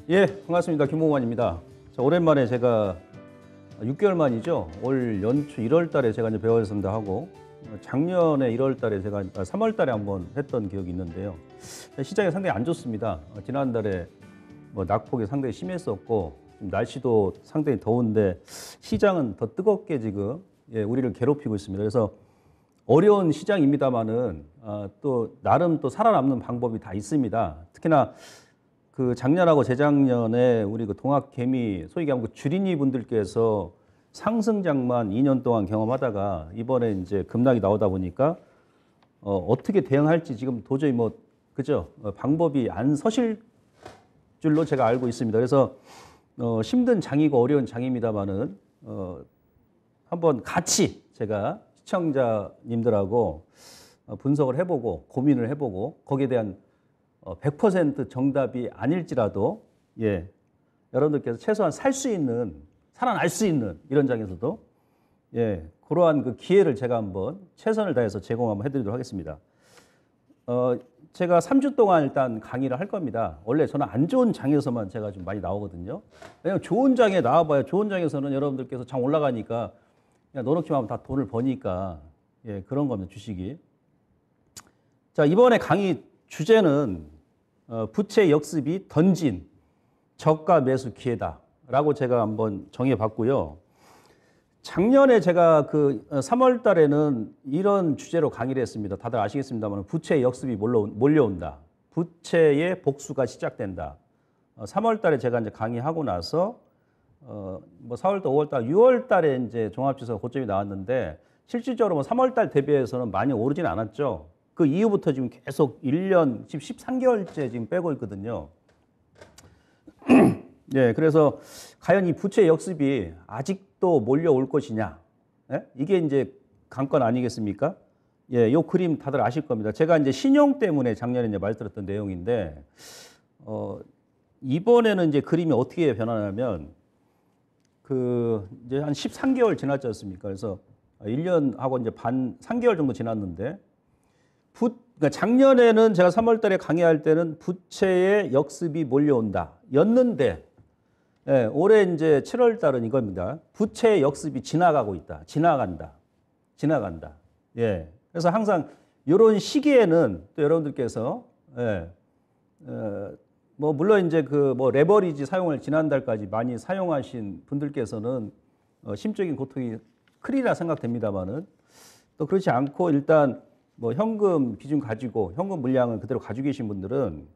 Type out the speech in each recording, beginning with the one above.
예, 반갑습니다. 김홍환입니다. 자, 오랜만에 제가 6개월 만이죠. 올 연초 1월 달에 제가 이제 배워선다 하고 작년에 1월 달에 제가 3월 달에 한번 했던 기억이 있는데요. 시장이 상당히 안 좋습니다. 지난달에 낙폭이 상당히 심했었고 지금 날씨도 상당히 더운데 시장은 더 뜨겁게 지금 우리를 괴롭히고 있습니다. 그래서 어려운 시장입니다만은 또 나름 또 살아남는 방법이 다 있습니다. 특히나 그 작년하고 재작년에 우리 그 동학개미 소위 얘기하면 그 주린이 분들께서 상승장만 2년 동안 경험하다가 이번에 이제 급락이 나오다 보니까 어떻게 대응할지 지금 도저히 그죠? 방법이 안 서실 줄로 제가 알고 있습니다. 그래서 힘든 장이고 어려운 장입니다만은 한번 같이 제가 시청자님들하고 분석을 해보고 고민을 해보고 거기에 대한 100% 정답이 아닐지라도 여러분들께서 최소한 살아날 수 있는 이런 장에서도 그러한 그 기회를 제가 한번 최선을 다해서 제공 한번 해드리도록 하겠습니다. 제가 3주 동안 일단 강의를 할 겁니다. 원래 저는 안 좋은 장에서만 제가 좀 많이 나오거든요. 왜냐면 좋은 장에 나와봐야 좋은 장에서는 여러분들께서 장 올라가니까 그냥 넣어놓기만 하면 다 돈을 버니까 그런 겁니다. 주식이. 자, 이번에 강의 주제는 부채 역습이 던진 저가 매수 기회다라고 제가 한번 정해봤고요. 작년에 제가 그 3월 달에는 이런 주제로 강의를 했습니다. 다들 아시겠습니다만 부채 역습이 몰려온다. 부채의 복수가 시작된다. 3월 달에 제가 이제 강의하고 나서 4월 달, 5월 달, 6월 달에 이제 종합지수가 고점이 나왔는데 실질적으로 3월 달 대비해서는 많이 오르진 않았죠. 그 이후부터 지금 계속 1년, 지금 13개월째 지금 빼고 있거든요. 그래서 과연 이 부채 역습이 아직도 몰려올 것이냐. 이게 이제 관건 아니겠습니까? 요 그림 다들 아실 겁니다. 제가 이제 신용 때문에 작년에 이제 말씀드렸던 내용인데, 이번에는 이제 그림이 어떻게 변하냐면, 이제 한 13개월 지났지 않습니까? 그래서 1년하고 이제 3개월 정도 지났는데, 그러니까 작년에는 제가 3월 달에 강의할 때는 부채의 역습이 몰려온다. 였는데, 올해 이제 7월 달은 이겁니다. 부채의 역습이 지나가고 있다. 지나간다. 그래서 항상 이런 시기에는 또 여러분들께서, 물론 이제 레버리지 사용을 지난달까지 많이 사용하신 분들께서는 심적인 고통이 크리라 생각됩니다만은 또 그렇지 않고 일단 현금 비중 가지고 현금 물량을 그대로 가지고 계신 분들은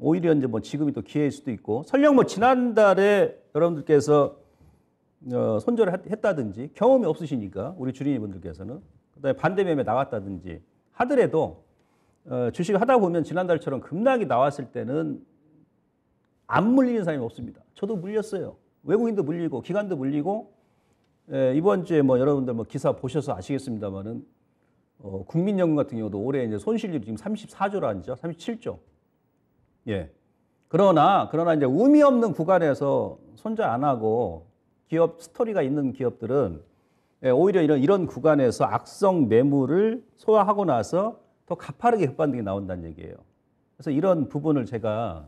오히려 이제 지금이 또 기회일 수도 있고 설령 지난달에 여러분들께서 손절을 했다든지 경험이 없으시니까 우리 주린이 분들께서는 그다음에 반대 매매 나갔다든지 하더라도 주식을 하다 보면 지난달처럼 급락이 나왔을 때는 안 물리는 사람이 없습니다. 저도 물렸어요. 외국인도 물리고 기관도 물리고 이번 주에 여러분들 기사 보셔서 아시겠습니다만은 국민연금 같은 경우도 올해 이제 손실률이 지금 34조라는죠. 37조. 그러나 이제 의미 없는 구간에서 손절 안 하고 기업 스토리가 있는 기업들은 오히려 이런 구간에서 악성 매물을 소화하고 나서 더 가파르게 급반등이 나온다는 얘기예요. 그래서 이런 부분을 제가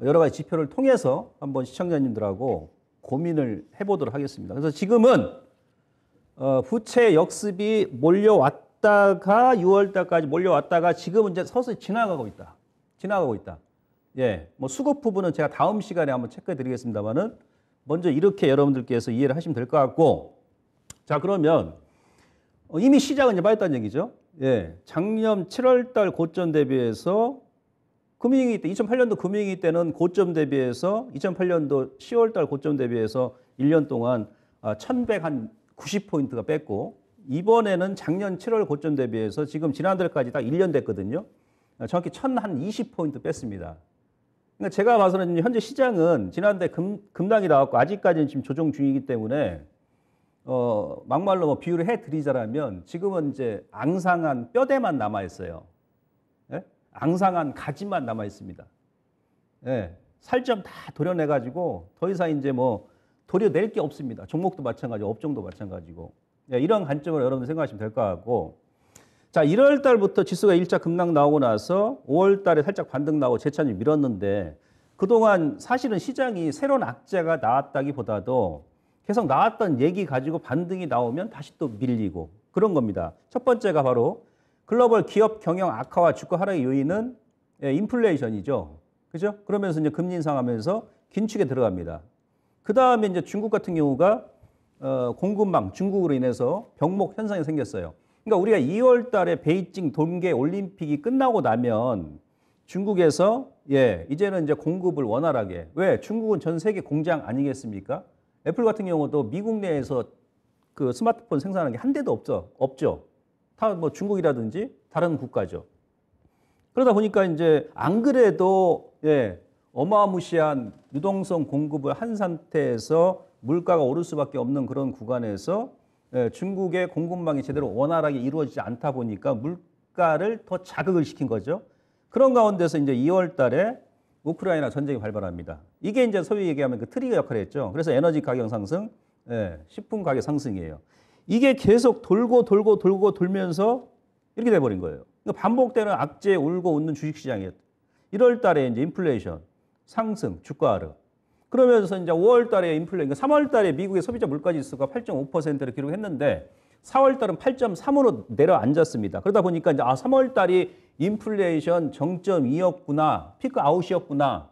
여러 가지 지표를 통해서 한번 시청자님들하고 고민을 해보도록 하겠습니다. 그래서 지금은 부채 역습이 몰려왔다가 6월 달까지 몰려왔다가 지금은 이제 서서히 지나가고 있다. 수급 부분은 제가 다음 시간에 한번 체크해 드리겠습니다만은 먼저 이렇게 여러분들께서 이해를 하시면 될 것 같고, 자, 그러면 이미 시작은 이제 빠졌다는 얘기죠. 작년 7월 달 고점 대비해서 금융위기 때 2008년도 금융위기 때는 고점 대비해서 2008년도 10월 달 고점 대비해서 1년 동안 1190포인트가 뺐고 이번에는 작년 7월 고점 대비해서 지금 지난달까지 딱 1년 됐거든요. 정확히 1020포인트 뺐습니다. 그러니까 제가 봐서는 현재 시장은 지난달 급락이 나왔고 아직까지는 지금 조정 중이기 때문에 막말로 비유를 해드리자라면 지금은 이제 앙상한 뼈대만 남아있어요. 앙상한 가지만 남아 있습니다. 살점 다 도려내가지고 더 이상 이제 도려낼 게 없습니다. 종목도 마찬가지고 업종도 마찬가지고 이런 관점으로 여러분들 생각하시면 될 것 같고, 자, 1월 달부터 지수가 1차 급락 나오고 나서 5월 달에 살짝 반등 나오고 재차이 밀었는데 그동안 사실은 시장이 새로운 악재가 나왔다기보다도 계속 나왔던 얘기 가지고 반등이 나오면 다시 또 밀리고 그런 겁니다. 첫 번째가 바로 글로벌 기업 경영 악화와 주가 하락의 요인은 인플레이션이죠. 그죠? 그러면서 이제 금리 인상하면서 긴축에 들어갑니다. 그 다음에 이제 중국 같은 경우가 공급망 중국으로 인해서 병목 현상이 생겼어요. 그러니까 우리가 2월 달에 베이징 동계 올림픽이 끝나고 나면 중국에서 이제는 이제 공급을 원활하게. 왜? 중국은 전 세계 공장 아니겠습니까? 애플 같은 경우도 미국 내에서 그 스마트폰 생산하는 게 한 대도 없죠. 다 뭐 중국이라든지 다른 국가죠. 그러다 보니까 이제 안 그래도 어마무시한 유동성 공급을 한 상태에서 물가가 오를 수밖에 없는 그런 구간에서 중국의 공급망이 제대로 원활하게 이루어지지 않다 보니까 물가를 더 자극을 시킨 거죠. 그런 가운데서 이제 2월 달에 우크라이나 전쟁이 발발합니다. 이게 이제 소위 얘기하면 그 트리거 역할을 했죠. 그래서 에너지 가격 상승, 식품 가격 상승이에요. 이게 계속 돌면서 이렇게 돼버린 거예요. 그러니까 반복되는 악재에 울고 웃는 주식시장이었죠. 1월 달에 이제 인플레이션, 상승, 주가 하락. 그러면서 이제 5월 달에 인플레이션, 그러니까 3월 달에 미국의 소비자 물가지수가 8.5%를 기록했는데 4월 달은 8.3으로 내려앉았습니다. 그러다 보니까 이제 3월 달이 인플레이션 정점이었구나, 피크 아웃이었구나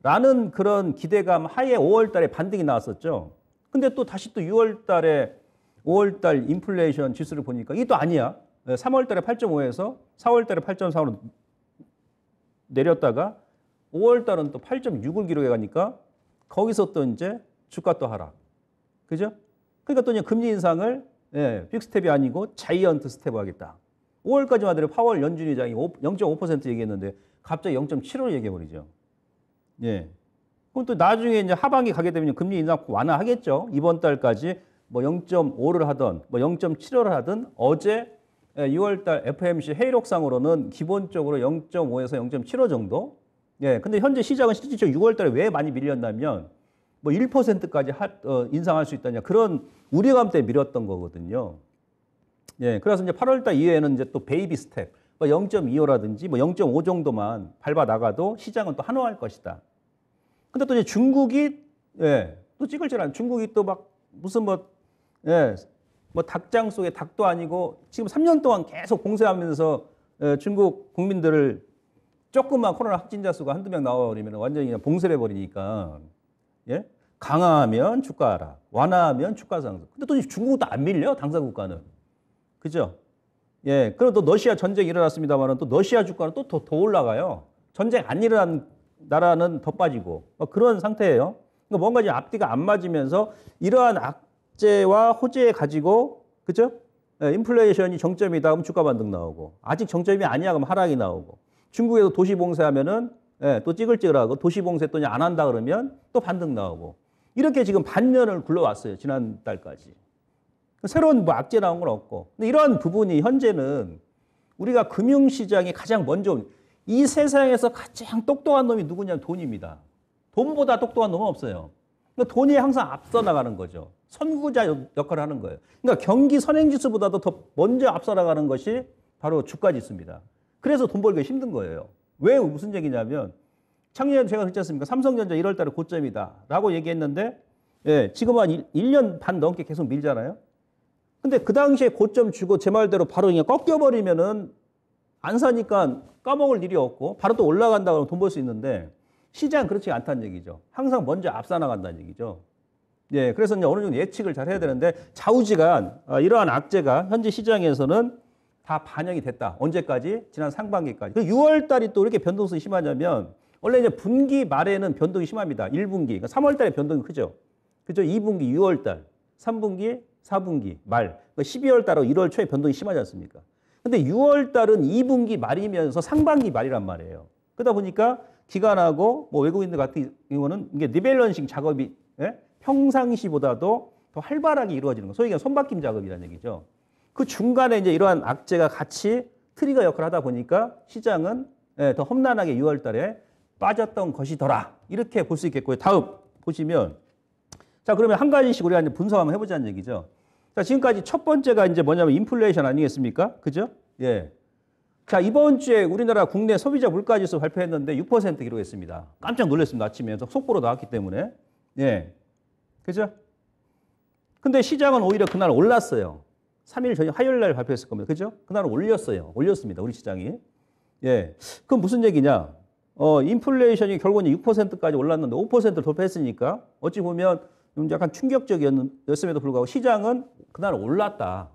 라는 그런 기대감 하에 5월 달에 반등이 나왔었죠. 근데 또 다시 또 6월 달에 5월 달 인플레이션 지수를 보니까 이게 또 아니야. 3월 달에 8.5에서 4월 달에 8.4로 내렸다가 5월 달은 또 8.6을 기록해 가니까 거기서 또 이제 주가 또 하락. 그죠? 그러니까 또 이제 금리 인상을 빅스텝이 아니고 자이언트 스텝 하겠다. 5월까지만 해도 파월 연준 의장이 0.5% 얘기했는데 갑자기 0.75를 얘기해 버리죠. 그럼 또 나중에 이제 하반기 가게 되면 금리 인상 완화하겠죠. 이번 달까지 뭐 0.5를 하든 뭐 0.75를 하든 어제 6월 달 FOMC 회의록상으로는 기본적으로 0.5에서 0.75 정도. 근데 현재 시장은 실질적 6월 달에 왜 많이 밀렸냐면 뭐 1%까지 인상할 수 있다냐 그런 우려감 때문에 밀었던 거거든요. 그래서 이제 8월 달 이후에는 이제 또 베이비 스텝, 뭐 0.25라든지 뭐 0.5 정도만 밟아 나가도 시장은 또 환호할 것이다. 근데 또 이제 중국이 또 찌글찌글한 중국이 또 막 무슨 뭐 닭장 속에 닭도 아니고 지금 3년 동안 계속 봉쇄하면서 중국 국민들을 조금만 코로나 확진자 수가 한두 명 나와버리면 완전히 그냥 봉쇄를 해버리니까 강화하면 주가 하락, 완화하면 주가 상승. 근데 또 중국도 안 밀려 당사국가는. 그죠? 그리고 또 러시아 전쟁이 일어났습니다만 또 러시아 주가는 또 더 올라가요. 전쟁 안 일어난 나라는 더 빠지고 그런 상태예요. 그러니까 뭔가 이제 앞뒤가 안 맞으면서 이러한 악재와 호재 가지고 그죠? 인플레이션이 정점이다 그럼 주가 반등 나오고 아직 정점이 아니야 그럼 하락이 나오고 중국에서 도시 봉쇄하면은 또 찌글찌글하고 도시 봉쇄 또 안 한다 그러면 또 반등 나오고 이렇게 지금 반년을 굴러왔어요. 지난달까지. 새로운 뭐 악재 나온 건 없고. 근데 이러한 부분이 현재는 우리가 금융시장이 가장 먼저 이 세상에서 가장 똑똑한 놈이 누구냐면 돈입니다. 돈보다 똑똑한 놈은 없어요. 그러니까 돈이 항상 앞서 나가는 거죠. 선구자 역할을 하는 거예요. 그러니까 경기 선행지수보다도 더 먼저 앞서 나가는 것이 바로 주가지수입니다. 그래서 돈 벌기가 힘든 거예요. 왜 무슨 얘기냐면 작년에 제가 그랬지 않습니까? 삼성전자 1월 달에 고점이다 라고 얘기했는데 지금 한 1년 반 넘게 계속 밀잖아요. 근데 그 당시에 고점 주고 제 말대로 바로 그냥 꺾여버리면은 안 사니까 까먹을 일이 없고 바로 또 올라간다 그러면 돈 벌 수 있는데 시장은 그렇지 않다는 얘기죠. 항상 먼저 앞서 나간다는 얘기죠. 그래서 이제 어느 정도 예측을 잘 해야 되는데 좌우지간 이러한 악재가 현재 시장에서는 다 반영이 됐다. 언제까지? 지난 상반기까지. 6월 달이 또 이렇게 변동성이 심하냐면 원래 이제 분기 말에는 변동이 심합니다. 1분기. 그러니까 3월 달에 변동이 크죠. 그죠? 2분기, 6월 달, 3분기, 4분기 말. 그러니까 12월 달하고 1월 초에 변동이 심하지 않습니까? 근데 6월 달은 2분기 말이면서 상반기 말이란 말이에요. 그러다 보니까 기관하고 뭐 외국인들 같은 경우는 이게 리밸런싱 작업이 평상시보다도 더 활발하게 이루어지는 거. 소위 손바뀜 작업이라는 얘기죠. 그 중간에 이제 이러한 악재가 같이 트리거 역할을 하다 보니까 시장은 더 험난하게 6월 달에 빠졌던 것이더라. 이렇게 볼 수 있겠고요. 다음 보시면 자, 그러면 한 가지씩 우리가 이제 분석 한번 해보자는 얘기죠. 자, 지금까지 첫 번째가 이제 뭐냐면 인플레이션 아니겠습니까? 그죠? 자, 이번 주에 우리나라 국내 소비자 물가지수 발표했는데 6% 기록했습니다. 깜짝 놀랐습니다. 아침에 속보로 나왔기 때문에. 예. 그죠? 근데 시장은 오히려 그날 올랐어요. 3일 저녁 화요일 날 발표했을 겁니다. 그죠? 그날은 올렸어요. 올렸습니다. 우리 시장이. 예. 그럼 무슨 얘기냐? 인플레이션이 결국은 6%까지 올랐는데 5%를 돌파했으니까 어찌 보면 좀 약간 충격적이었음에도 불구하고 시장은 그날 올랐다.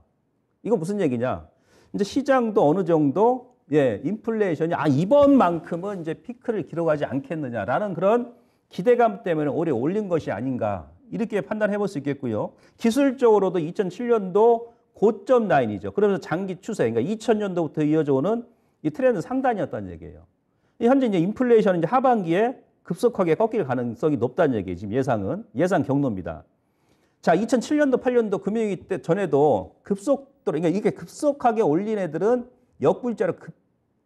이건 무슨 얘기냐? 이제 시장도 어느 정도 예, 인플레이션이 이번만큼은 이제 피크를 기록하지 않겠느냐라는 그런 기대감 때문에 올해 올린 것이 아닌가 이렇게 판단해 볼 수 있겠고요. 기술적으로도 2007년도 고점 라인이죠. 그러면서 장기 추세, 그러니까 2000년도부터 이어져 오는 이 트렌드 상단이었다는 얘기예요. 현재 이제 인플레이션은 이제 하반기에 급속하게 꺾일 가능성이 높다는 얘기예요. 지금 예상 경로입니다. 자, 2007년도, 8년도 금융위기 때 전에도 급속도로, 그러니까 이게 급속하게 올린 애들은 역불자로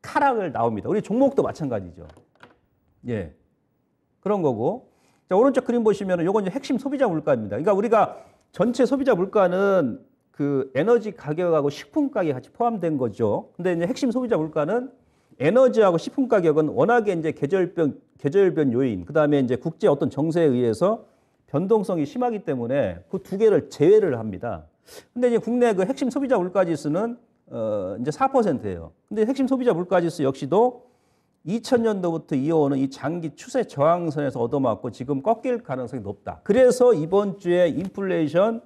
하락을 나옵니다. 우리 종목도 마찬가지죠. 예. 그런 거고. 자, 오른쪽 그림 보시면 요건 이제 핵심 소비자 물가입니다. 그러니까 우리가 전체 소비자 물가는 그 에너지 가격하고 식품 가격이 같이 포함된 거죠. 근데 이제 핵심 소비자 물가는 에너지하고 식품 가격은 워낙에 이제 계절변 요인, 그 다음에 이제 국제 어떤 정세에 의해서 변동성이 심하기 때문에 그 두 개를 제외를 합니다. 근데 이제 국내 그 핵심 소비자 물가 지수는 이제 4%예요. 근데 핵심 소비자 물가 지수 역시도 2000년도부터 이어오는 이 장기 추세 저항선에서 얻어맞고 지금 꺾일 가능성이 높다. 그래서 이번 주에 인플레이션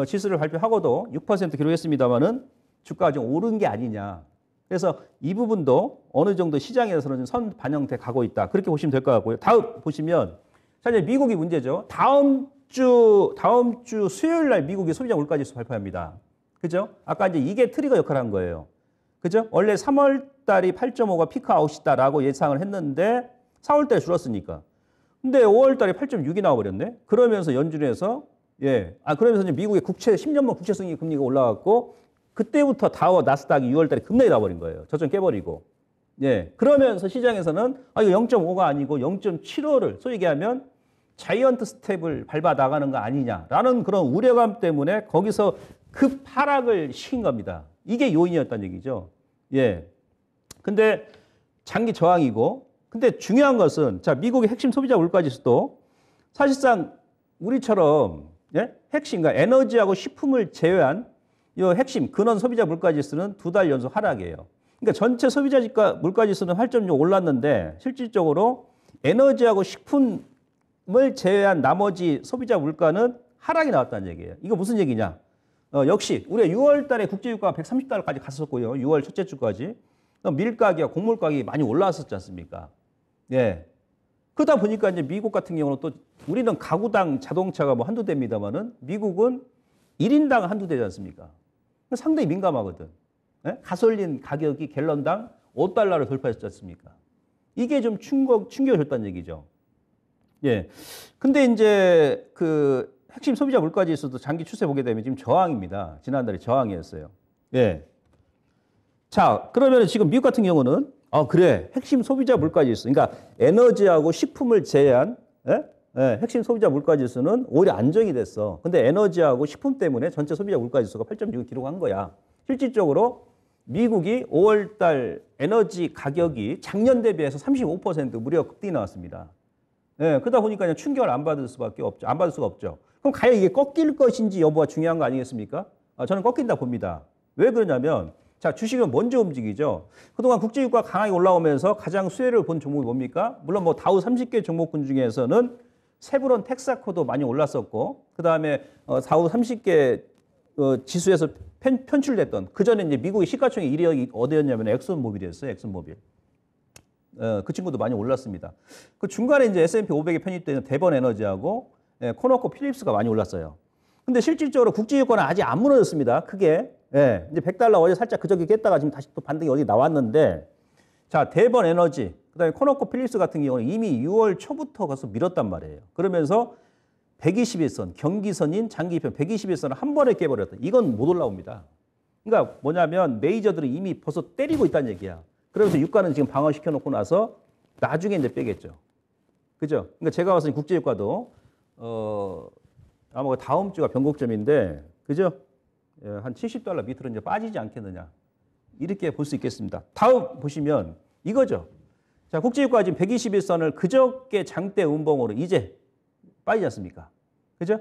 지수를 발표하고도 6% 기록했습니다만은 주가가 좀 오른 게 아니냐. 그래서 이 부분도 어느 정도 시장에서는 선 반영돼 가고 있다. 그렇게 보시면 될 것 같고요. 다음 보시면 자, 이제 미국이 문제죠. 다음 주 수요일 날 미국이 소비자 물가 지수 발표합니다. 그죠? 아까 이제 이게 트리거 역할을 한 거예요. 그죠? 원래 3월 달이 8.5가 피크 아웃이다라고 예상을 했는데 4월 달에 줄었으니까. 근데 5월 달에 8.6이 나와버렸네. 그러면서 연준에서 그러면서 이제 미국의 10년물 국채 수익 금리가 올라갔고 그때부터 다우 나스닥이 6월 달에 급락이 나버린 거예요. 저점 깨버리고. 예. 그러면서 시장에서는 이거 0.5가 아니고 0.75를 소위 얘기하면 자이언트 스텝을 밟아 나가는 거 아니냐라는 그런 우려감 때문에 거기서 급 하락을 시킨 겁니다. 이게 요인이었다는 얘기죠. 예. 근데 장기 저항이고, 근데 중요한 것은 자, 미국의 핵심 소비자 물가 지수도 사실상 우리처럼 핵심, 그러니까 에너지하고 식품을 제외한 이 핵심 근원 소비자 물가 지수는 2달 연속 하락이에요. 그러니까 전체 소비자 물가 지수는 8.6 올랐는데 실질적으로 에너지하고 식품을 제외한 나머지 소비자 물가는 하락이 나왔다는 얘기예요. 이거 무슨 얘기냐? 역시 우리가 6월 달에 국제유가가 130달러까지 갔었고요. 6월 첫째 주까지. 밀가격, 곡물 가격이 많이 올라왔었지 않습니까? 예. 그러다 보니까 이제 미국 같은 경우는 또 우리는 가구당 자동차가 뭐 한두 대입니다만은 미국은 1인당 한두 대지 않습니까? 상당히 민감하거든. 예? 가솔린 가격이 갤런당 5달러를 돌파했지 않습니까? 이게 좀 충격을 줬다는 얘기죠. 예. 근데 이제 그 핵심 소비자 물가 지수도 장기 추세 보게 되면 지금 저항입니다. 지난달에 저항이었어요. 예. 자, 그러면 지금 미국 같은 경우는 그래. 핵심 소비자 물가 지수. 그러니까 에너지하고 식품을 제외한 핵심 소비자 물가 지수는 오히려 안정이 됐어. 근데 에너지하고 식품 때문에 전체 소비자 물가 지수가 8.6을 기록한 거야. 실질적으로 미국이 5월 달 에너지 가격이 작년 대비해서 35% 무려 급등이 나왔습니다. 예, 그러다 보니까 그냥 충격을 안 받을 수밖에 없죠. 안 받을 수가 없죠. 그럼 과연 이게 꺾일 것인지 여부가 중요한 거 아니겠습니까? 저는 꺾인다 봅니다. 왜 그러냐면 자, 주식은 먼저 움직이죠. 그동안 국제유가가 강하게 올라오면서 가장 수혜를 본 종목이 뭡니까? 물론 뭐 다우 30개 종목군 중에서는 세브론 텍사코도 많이 올랐었고, 그 다음에 다우 30개 지수에서 편출됐던 그 전에 이제 미국의 시가총액 1위가 어디였냐면 엑슨모빌이었어요. 엑슨모빌. 그 친구도 많이 올랐습니다. 그 중간에 이제 S&P 500에 편입되는 대번 에너지하고 코노코 필립스가 많이 올랐어요. 근데 실질적으로 국제유가는 아직 안 무너졌습니다. 크게. 예, 이제 100달러 어제 살짝 그저께 깼다가 지금 다시 또 반등이 어디 나왔는데, 자, 대번 에너지, 그 다음에 코노코 필립스 같은 경우는 이미 6월 초부터 가서 밀었단 말이에요. 그러면서 121선, 경기선인 장기편 121선을 한 번에 깨버렸다. 이건 못 올라옵니다. 그러니까 뭐냐면 메이저들은 이미 벌써 때리고 있다는 얘기야. 그러면서 유가는 지금 방어시켜 놓고 나서 나중에 이제 빼겠죠. 그죠? 그러니까 제가 봤을 때 국제유가도, 아마 다음 주가 변곡점인데, 그죠? 한 70달러 밑으로 이제 빠지지 않겠느냐. 이렇게 볼 수 있겠습니다. 다음 보시면 이거죠. 자, 국제유가 지금 121선을 그저께 장대 음봉으로 이제 빠지지 않습니까? 그죠?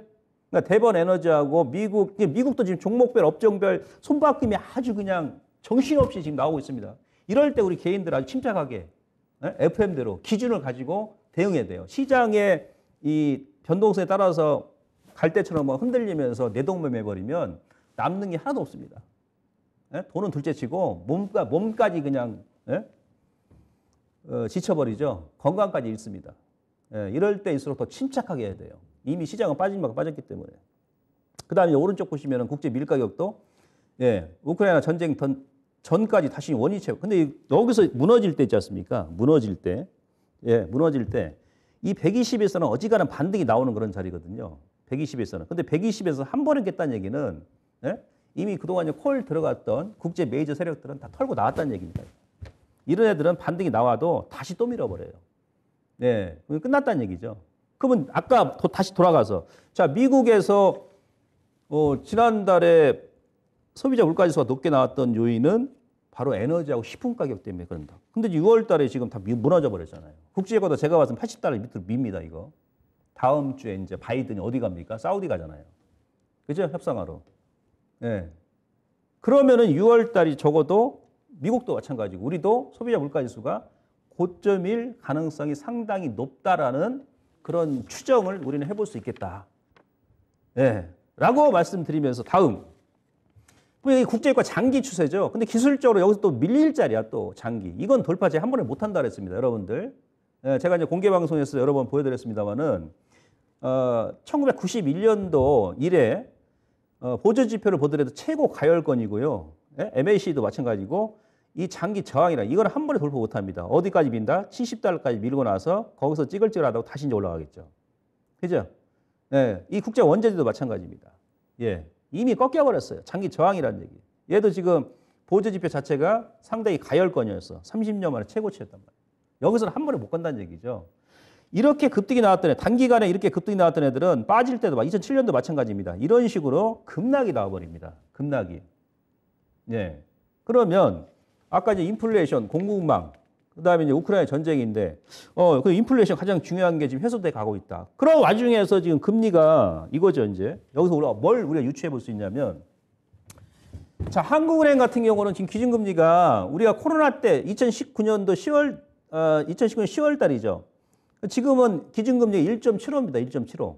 그러니까 대번 에너지하고 미국도 지금 종목별, 업종별 손바뀜이 아주 그냥 정신없이 지금 나오고 있습니다. 이럴 때 우리 개인들 아주 침착하게 FM대로 기준을 가지고 대응해야 돼요. 시장의 이 변동성에 따라서 갈대처럼 막 흔들리면서 내동매매버리면 남는 게 하나도 없습니다. 돈은 둘째치고 몸까지 그냥 지쳐버리죠. 건강까지 잃습니다. 이럴 때일수록 더 침착하게 해야 돼요. 이미 시장은 빠진 만큼 빠졌기 때문에. 그 다음에 오른쪽 보시면 국제 밀 가격도 우크라이나 전쟁 전까지 다시 원위 채워. 근데 여기서 무너질 때 있지 않습니까? 무너질 때 이 121선은 어지간한 반등이 나오는 그런 자리거든요. 121선은. 근데 120에서 한 번에 깼다는 얘기는 이미 그동안 콜 들어갔던 국제 메이저 세력들은 다 털고 나왔다는 얘기입니다. 이런 애들은 반등이 나와도 다시 또 밀어버려요. 끝났다는 얘기죠. 그러면 아까 다시 돌아가서 자, 미국에서 지난달에 소비자 물가지수가 높게 나왔던 요인은 바로 에너지하고 식품 가격 때문에 그런다. 근데 6월 달에 지금 다 무너져 버렸잖아요. 국제유가도 제가 봐서는 80달러 밑으로 밉니다, 이거. 다음 주에 이제 바이든이 어디 갑니까? 사우디 가잖아요. 그죠? 협상하러. 그러면은 6월 달이 적어도 미국도 마찬가지고 우리도 소비자 물가지수가 고점일 가능성이 상당히 높다라는 그런 추정을 우리는 해볼 수 있겠다. 라고 말씀드리면서 다음. 국제유가 장기 추세죠. 근데 기술적으로 여기서 또 밀릴 자리야, 또 장기. 이건 돌파제 한 번에 못 한다 그랬습니다, 여러분들. 제가 이제 공개 방송에서 여러 번 보여드렸습니다만은 1991년도 이래 보조 지표를 보더라도 최고 가열권이고요. MAC도 마찬가지고 이 장기 저항이라 이건 한 번에 돌파 못 합니다. 어디까지 민다? 70달러까지 밀고 나서 거기서 찌글찌글하다고 다시 이제 올라가겠죠. 그죠? 이 국제 원자재도 마찬가지입니다. 이미 꺾여버렸어요. 장기 저항이라는 얘기. 얘도 지금 보조 지표 자체가 상당히 가열권이었어. 30년 만에 최고치였단 말이에요. 여기서는 한 번에 못 간다는 얘기죠. 이렇게 급등이 나왔던 단기간에 이렇게 급등이 나왔던 애들은 빠질 때도 2007년도 마찬가지입니다. 이런 식으로 급락이 나와버립니다. 급락이. 그러면 아까 이제 인플레이션, 공급망, 그다음에 이제 우크라이나 전쟁인데 그 인플레이션 가장 중요한 게 지금 해소돼 가고 있다. 그런 와중에서 지금 금리가 이거죠, 이제. 여기서 뭘 우리가 유추해 볼 수 있냐면 자, 한국은행 같은 경우는 지금 기준금리가 우리가 코로나 때 2019년도 10월 달이죠. 지금은 기준금리가 1.75입니다. 1.75.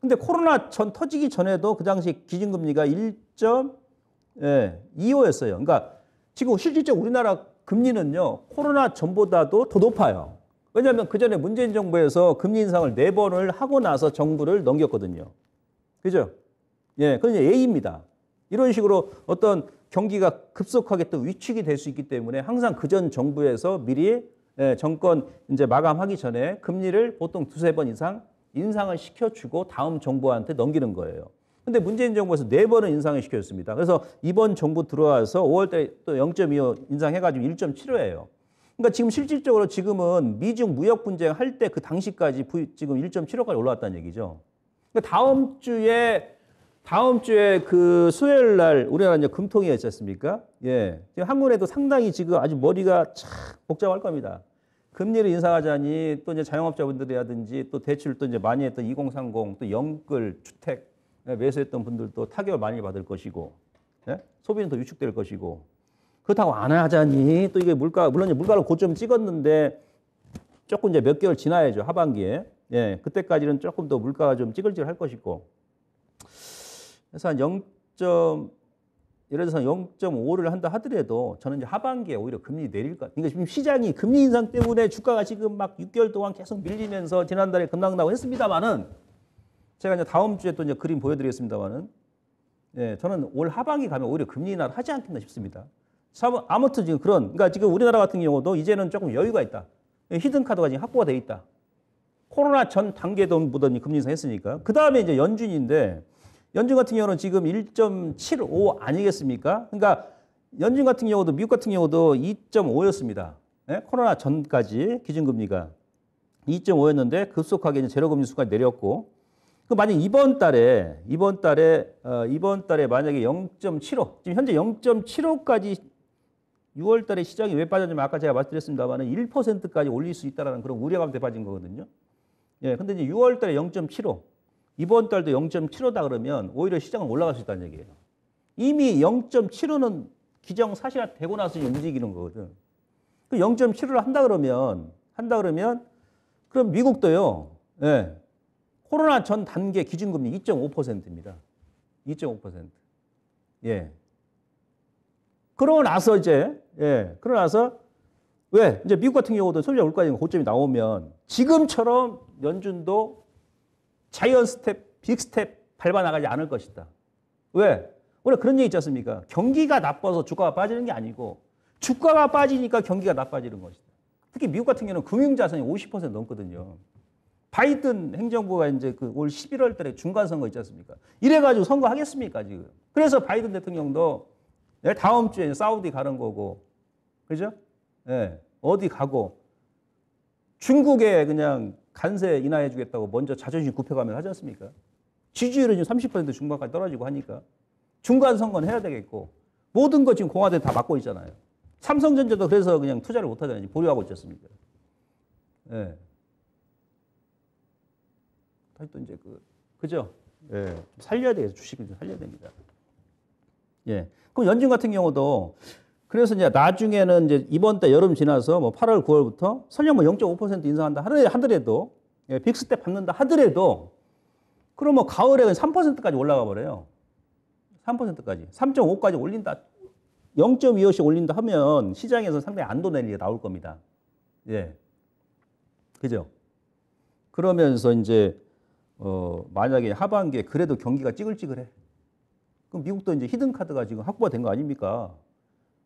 근데 코로나 터지기 전에도 그 당시 기준금리가 1.25였어요. 그러니까 지금 실질적으로 우리나라 금리는요, 코로나 전보다도 더 높아요. 왜냐하면 그 전에 문재인 정부에서 금리 인상을 4번을 하고 나서 정부를 넘겼거든요. 그죠? 그건 A입니다. 이런 식으로 어떤 경기가 급속하게 또 위축이 될 수 있기 때문에 항상 그전 정부에서 미리 정권 이제 마감하기 전에 금리를 보통 2-3번 이상 인상을 시켜주고 다음 정부한테 넘기는 거예요. 근데 문재인 정부에서 4번을 인상을 시켰습니다. 그래서 이번 정부 들어와서 5월 달에 또 0.25 인상해가지고 1.75예요. 그러니까 지금 실질적으로 지금은 미중 무역 분쟁 할 때 그 당시까지 지금 1.75까지 올라왔다는 얘기죠. 그러니까 다음 주에 그 수요일 날 우리나라 이제 금통위였지 않습니까? 지금 한국에도 상당히 지금 아주 머리가 참 복잡할 겁니다. 금리를 인상하자니 또 이제 자영업자분들이라든지 또 대출 또 이제 많이 했던 2030 또 영끌 주택 매수했던 분들도 타격을 많이 받을 것이고, 소비는 더 위축될 것이고, 그렇다고 안 하자니 또 이게 물론 물가를 고점 찍었는데 조금 이제 몇 개월 지나야죠, 하반기에. 그때까지는 조금 더 물가가 좀 찌글찌글 할 것이고. 그래서 한 예를 들어서 0.5를 한다 하더라도 저는 이제 하반기에 오히려 금리 내릴 것 같아요. 그러니까 지금 시장이 금리 인상 때문에 주가가 지금 막 6개월 동안 계속 밀리면서 지난달에 급락나고 했습니다만은 제가 이제 다음 주에 또 이제 그림 보여드리겠습니다만은 저는 올 하반기 가면 오히려 금리 인하를 하지 않겠나 싶습니다. 아무튼 지금 그러니까 지금 우리나라 같은 경우도 이제는 조금 여유가 있다. 히든카드가 지금 확보가 돼 있다. 코로나 전 단계보다는 금리 인상했으니까. 그 다음에 이제 연준인데 연준 같은 경우는 지금 1.75 아니겠습니까? 그러니까 연준 같은 경우도 미국 같은 경우도 2.5였습니다. 코로나 전까지 기준금리가 2.5였는데 급속하게 이제 제로금리 수가 내렸고, 그 만약 이번 달에 만약에 0.75 지금 현재 0.75까지 6월 달에 시장이 왜 빠졌냐면 아까 제가 말씀드렸습니다만 1%까지 올릴 수 있다는 그런 우려감 때문에 빠진 거거든요. 예, 근데 이제 6월 달에 0.75, 이번 달도 0.75다 그러면 오히려 시장은 올라갈 수 있다는 얘기예요. 이미 0.75는 기정사실화 되고 나서 움직이는 거거든. 그 0.75를 한다 그러면 그럼 미국도요. 예. 코로나 전 단계 기준금리 2.5%입니다. 2.5%. 예. 그러고 나서 그러고 나서 왜? 이제 미국 같은 경우도 소비자 물가 고점이 나오면 지금처럼 연준도 자이언트 스텝, 빅 스텝 밟아 나가지 않을 것이다. 왜? 원래 그런 얘기 있지 않습니까? 경기가 나빠서 주가가 빠지는 게 아니고 주가가 빠지니까 경기가 나빠지는 것이다. 특히 미국 같은 경우는 금융자산이 50% 넘거든요. 바이든 행정부가 이제 그 올 11월 달에 중간 선거 있지 않습니까? 이래가지고 선거하겠습니까, 지금? 그래서 바이든 대통령도 다음 주에 사우디 가는 거고, 그죠? 예, 어디 가고, 중국에 그냥 관세 인하해 주겠다고 먼저 자존심 굽혀가면 하지 않습니까? 지지율은 지금 30% 중반까지 떨어지고 하니까 중간 선거는 해야 되겠고, 모든 거 지금 공화당 다 막고 있잖아요. 삼성전자도 그래서 그냥 투자를 못 하잖아요. 보유하고 있지 않습니까? 예. 다시 또 이제 그죠? 예. 살려야 돼요. 주식을 좀 살려야 됩니다. 예. 그럼 연준 같은 경우도 그래서 이제 나중에는 이제 이번 달 여름 지나서 뭐 8월, 9월부터 설령 뭐 0.5% 인상한다 하더라도 예, 빅스텝 밟는다 하더라도 그럼 뭐 가을에 3%까지 올라가 버려요. 3%까지. 3.5까지 올린다. 0.25씩 올린다 하면 시장에서 상당히 안도 내리게 나올 겁니다. 예. 그죠? 그러면서 이제 만약에 하반기에 그래도 경기가 찌글찌글해. 그럼 미국도 이제 히든 카드가 지금 확보가 된 거 아닙니까?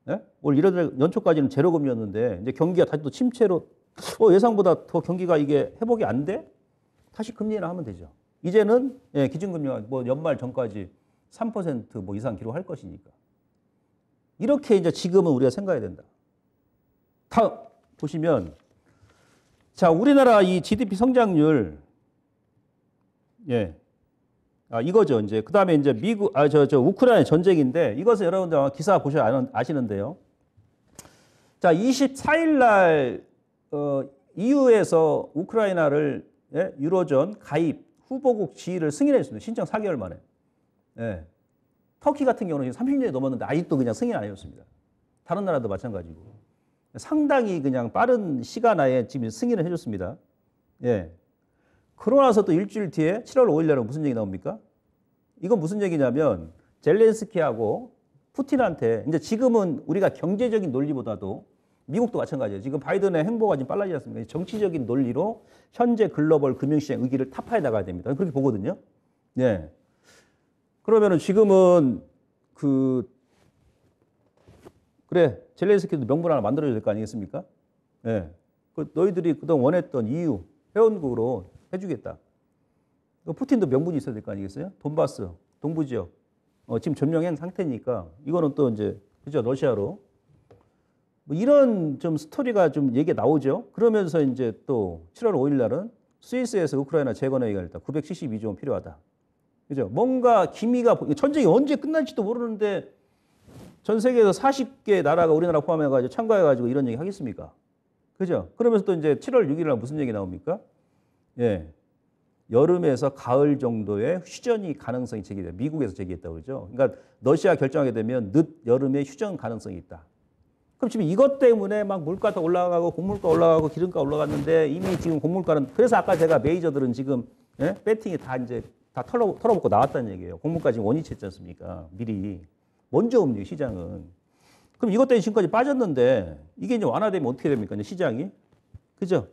예? 올 1월 연초까지는 제로금리였는데 이제 경기가 다시 또 침체로 예상보다 더 경기가 이게 회복이 안 돼? 다시 금리 인하하면 되죠. 이제는 예, 기준금리가 뭐 연말 전까지 3% 이상 기록할 것이니까. 이렇게 이제 지금은 우리가 생각해야 된다. 다음 보시면 자, 우리나라 이 GDP 성장률 예. 이거죠. 이제 그다음에 이제 미국 우크라이나 전쟁인데 이것을 여러분들 아마 기사 보셔야 아시는데요. 자, 24일 날 EU에서 우크라이나를 예? 유로존 가입 후보국 지위를 승인했습니다. 신청 4개월 만에. 예. 터키 같은 경우는 30년이 넘었는데 아직도 그냥 승인 안 해줬습니다. 다른 나라도 마찬가지고. 상당히 그냥 빠른 시간 안에 지금 승인을 해줬습니다. 예. 그러고 나서 또 일주일 뒤에 7월 5일 날은 무슨 얘기 나옵니까? 이건 무슨 얘기냐면 젤렌스키하고 푸틴한테 이제 지금은 우리가 경제적인 논리보다도 미국도 마찬가지예요. 지금 바이든의 행보가 지금 빨라지지 않습니까? 정치적인 논리로 현재 글로벌 금융시장 의기를 타파해 나가야 됩니다. 그렇게 보거든요. 예. 그러면은 지금은 그래 젤렌스키도 명분 하나 만들어야 될 거 아니겠습니까? 예. 너희들이 그동안 원했던 EU 회원국으로 해주겠다. 푸틴도 명분이 있어야 될 거 아니겠어요? 돈바스, 동부지역 지금 점령한 상태니까 이거는 또 이제 그죠 러시아로 이런 좀 스토리가 좀 얘기가 나오죠. 그러면서 이제 또 7월 5일 날은 스위스에서 우크라이나 재건회의가 일단 972조 원 필요하다. 그죠? 뭔가 기미가 전쟁이 언제 끝날지도 모르는데 전 세계에서 40개 나라가 우리나라 포함해가지고 참가해가지고 이런 얘기 하겠습니까? 그죠? 그러면서 또 이제 7월 6일 날 무슨 얘기 나옵니까? 예. 여름에서 가을 정도의 휴전이 가능성이 제기돼요. 미국에서 제기했다고 그러죠. 그러니까 러시아 결정하게 되면 늦 여름에 휴전 가능성이 있다. 그럼 지금 이것 때문에 막 물가도 올라가고 곡물가 올라가고 기름가 올라갔는데 이미 지금 곡물가는 그래서 아까 제가 메이저들은 지금 예? 배팅이 다 이제 다 털어먹고 나왔다는 얘기예요. 곡물가 지금 원위치 했지 않습니까? 미리 먼저 움직여 시장은. 그럼 이것 때문에 지금까지 빠졌는데 이게 이제 완화되면 어떻게 됩니까? 이제 시장이 그죠?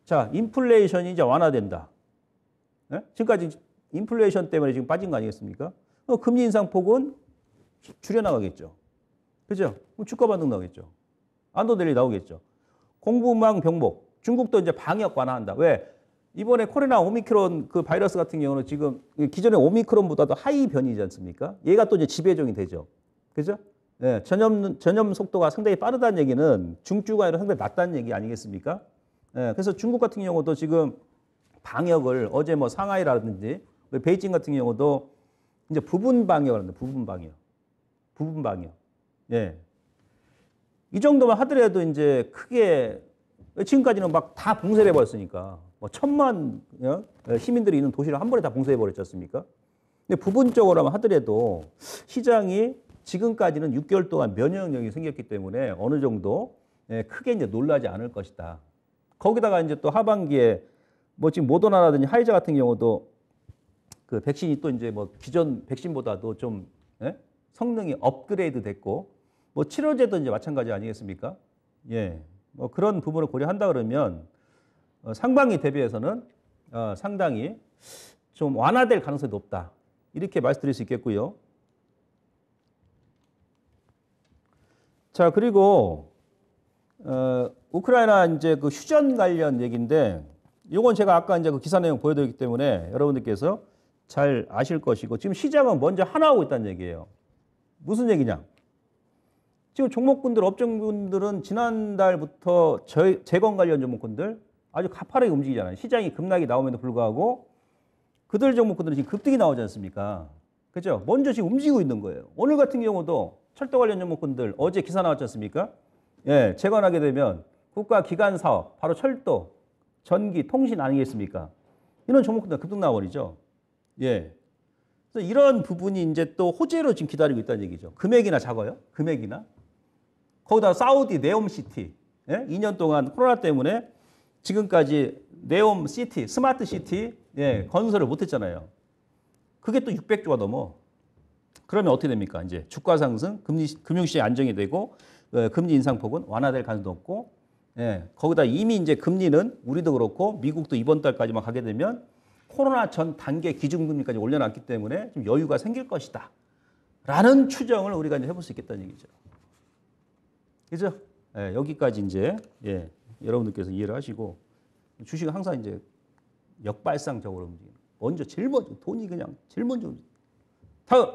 자, 인플레이션이 이제 완화된다. 예? 지금까지 인플레이션 때문에 지금 빠진 거 아니겠습니까? 금리 인상 폭은 줄여나가겠죠. 그죠? 주가 반등 나오겠죠. 안도 내리 나오겠죠. 공급망 병목. 중국도 이제 방역 완화한다. 왜? 이번에 코로나 오미크론 그 바이러스 같은 경우는 지금 기존의 오미크론보다도 하이 변이지 않습니까? 얘가 또 이제 지배종이 되죠. 그죠? 예, 전염 속도가 상당히 빠르다는 얘기는 중주가 아니라 상당히 낮다는 얘기 아니겠습니까? 예, 그래서 중국 같은 경우도 지금 방역을 어제 뭐 상하이라든지 베이징 같은 경우도 이제 부분 방역을 합니다. 부분 방역. 예. 이 정도만 하더라도 이제 크게 지금까지는 막 다 봉쇄를 해버렸으니까 뭐 1,000만 시민들이 있는 도시를 한 번에 다 봉쇄해버렸지 않습니까? 근데 부분적으로만 하더라도 시장이 지금까지는 6개월 동안 면역력이 생겼기 때문에 어느 정도 크게 이제 놀라지 않을 것이다. 거기다가 이제 또 하반기에 뭐 지금 모더나라든지 화이자 같은 경우도 그 백신이 또 이제 뭐 기존 백신보다도 좀 성능이 업그레이드 됐고 뭐 치료제도 이제 마찬가지 아니겠습니까? 예. 뭐 그런 부분을 고려한다 그러면 상반기 대비해서는 상당히 좀 완화될 가능성이 높다. 이렇게 말씀드릴 수 있겠고요. 자, 그리고 우크라이나 이제 그 휴전 관련 얘기인데 이건 제가 아까 이제 그 기사 내용 보여드렸기 때문에 여러분들께서 잘 아실 것이고 지금 시장은 먼저 하나하고 있다는 얘기예요. 무슨 얘기냐? 지금 종목군들, 업종군들은 지난달부터 재건 관련 종목군들 아주 가파르게 움직이잖아요. 시장이 급락이 나옴에도 불구하고 그들 종목군들은 지금 급등이 나오지 않습니까? 그죠? 먼저 지금 움직이고 있는 거예요. 오늘 같은 경우도 철도 관련 종목군들 어제 기사 나왔지 않습니까? 예, 재건하게 되면 국가 기관 사업, 바로 철도, 전기, 통신 아니겠습니까? 이런 종목군들 급등 나와버리죠. 예. 그래서 이런 부분이 이제 또 호재로 지금 기다리고 있다는 얘기죠. 금액이나 작아요? 금액이나? 거기다 사우디 네옴시티. 예? 2년 동안 코로나 때문에 지금까지 네옴시티, 스마트 시티 건설을 못했잖아요. 그게 또 600조가 넘어. 그러면 어떻게 됩니까? 이제 주가 상승, 금융시장이 안정이 되고 금리 인상폭은 완화될 가능성도 없고 거기다 이미 이제 금리는 우리도 그렇고 미국도 이번 달까지만 가게 되면 코로나 전 단계 기준금리까지 올려놨기 때문에 좀 여유가 생길 것이다. 라는 추정을 우리가 이제 해볼 수 있겠다는 얘기죠. 그죠? 여기까지 이제 여러분들께서 이해를 하시고 주식은 항상 이제 역발상적으로 움직여요. 제일 먼저 돈이 그냥 제일 먼저 움직여요. 다음.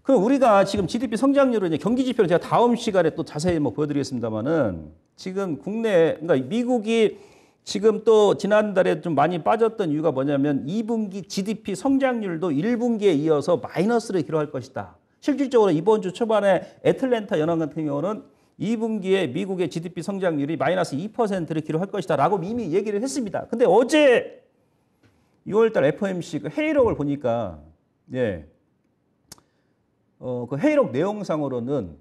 그럼 우리가 지금 GDP 성장률을 이제 경기 지표를 제가 다음 시간에 또 자세히 뭐 보여드리겠습니다만은 지금 국내 그러니까 미국이 지금 또 지난달에 좀 많이 빠졌던 이유가 뭐냐면 2분기 GDP 성장률도 1분기에 이어서 마이너스를 기록할 것이다. 실질적으로 이번 주 초반에 애틀랜타 연합 같은 경우는 2분기에 미국의 GDP 성장률이 마이너스 2%를 기록할 것이다 라고 이미 얘기를 했습니다. 근데 어제 6월달 FOMC 그 회의록을 보니까 그 회의록 내용상으로는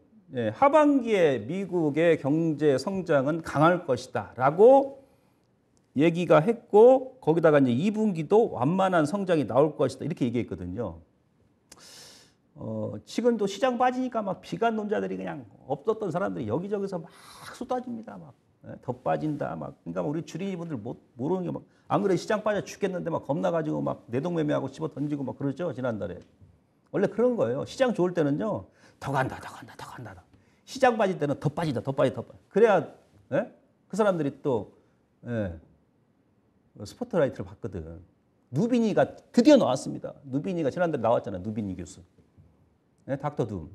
하반기에 미국의 경제 성장은 강할 것이다 라고 얘기가 했고 거기다가 이제 2분기도 완만한 성장이 나올 것이다 이렇게 얘기했거든요. 지금도 시장 빠지니까 막 비관론자들이 그냥 없었던 사람들이 여기저기서 막 쏟아집니다. 막 더 빠진다. 막 그러니까 우리 주린이분들 모르는 게 막 안 그래 시장 빠져 죽겠는데 막 겁나가지고 막 내동매매하고 집어 던지고 막 그러죠 지난달에. 원래 그런 거예요. 시장 좋을 때는요 더 간다, 더 간다, 더 간다. 시장 빠질 때는 더 빠지다, 더 빠지다, 더 빠지다. 그래야 그 사람들이 또 스포트라이트를 받거든. 누비니가 드디어 나왔습니다. 누비니가 지난달에 나왔잖아요. 누비니 교수. 닥터 둠.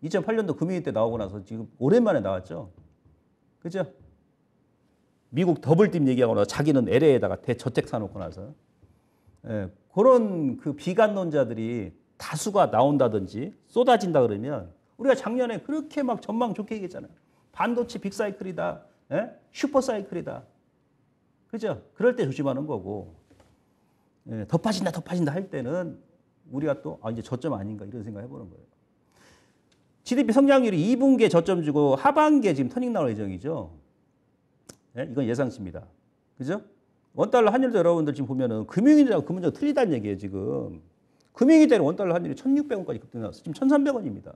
2008년도 금융위 때 나오고 나서 지금 오랜만에 나왔죠. 그죠? 미국 더블팀 얘기하고 나서 자기는 LA에다가 대저택 사놓고 나서. 그런 그 비관론자들이 다수가 나온다든지 쏟아진다 그러면 우리가 작년에 그렇게 막 전망 좋게 얘기했잖아요. 반도체 빅사이클이다. 슈퍼사이클이다. 그죠? 그럴 때 조심하는 거고. 더 빠진다, 더 빠진다 할 때는 우리가 또 이제 저점 아닌가 이런 생각 해보는 거예요. GDP 성장률이 2분기에 저점 주고 하반기에 지금 터닝 나올 예정이죠. 이건 예상치입니다. 그죠? 원달러 환율도 여러분들 지금 보면은 금융위대하고 금융위대가 틀리다는 얘기예요, 지금. 금융위대는 원달러 환율이 1,600원까지 급등 나왔어요. 지금 1,300원입니다.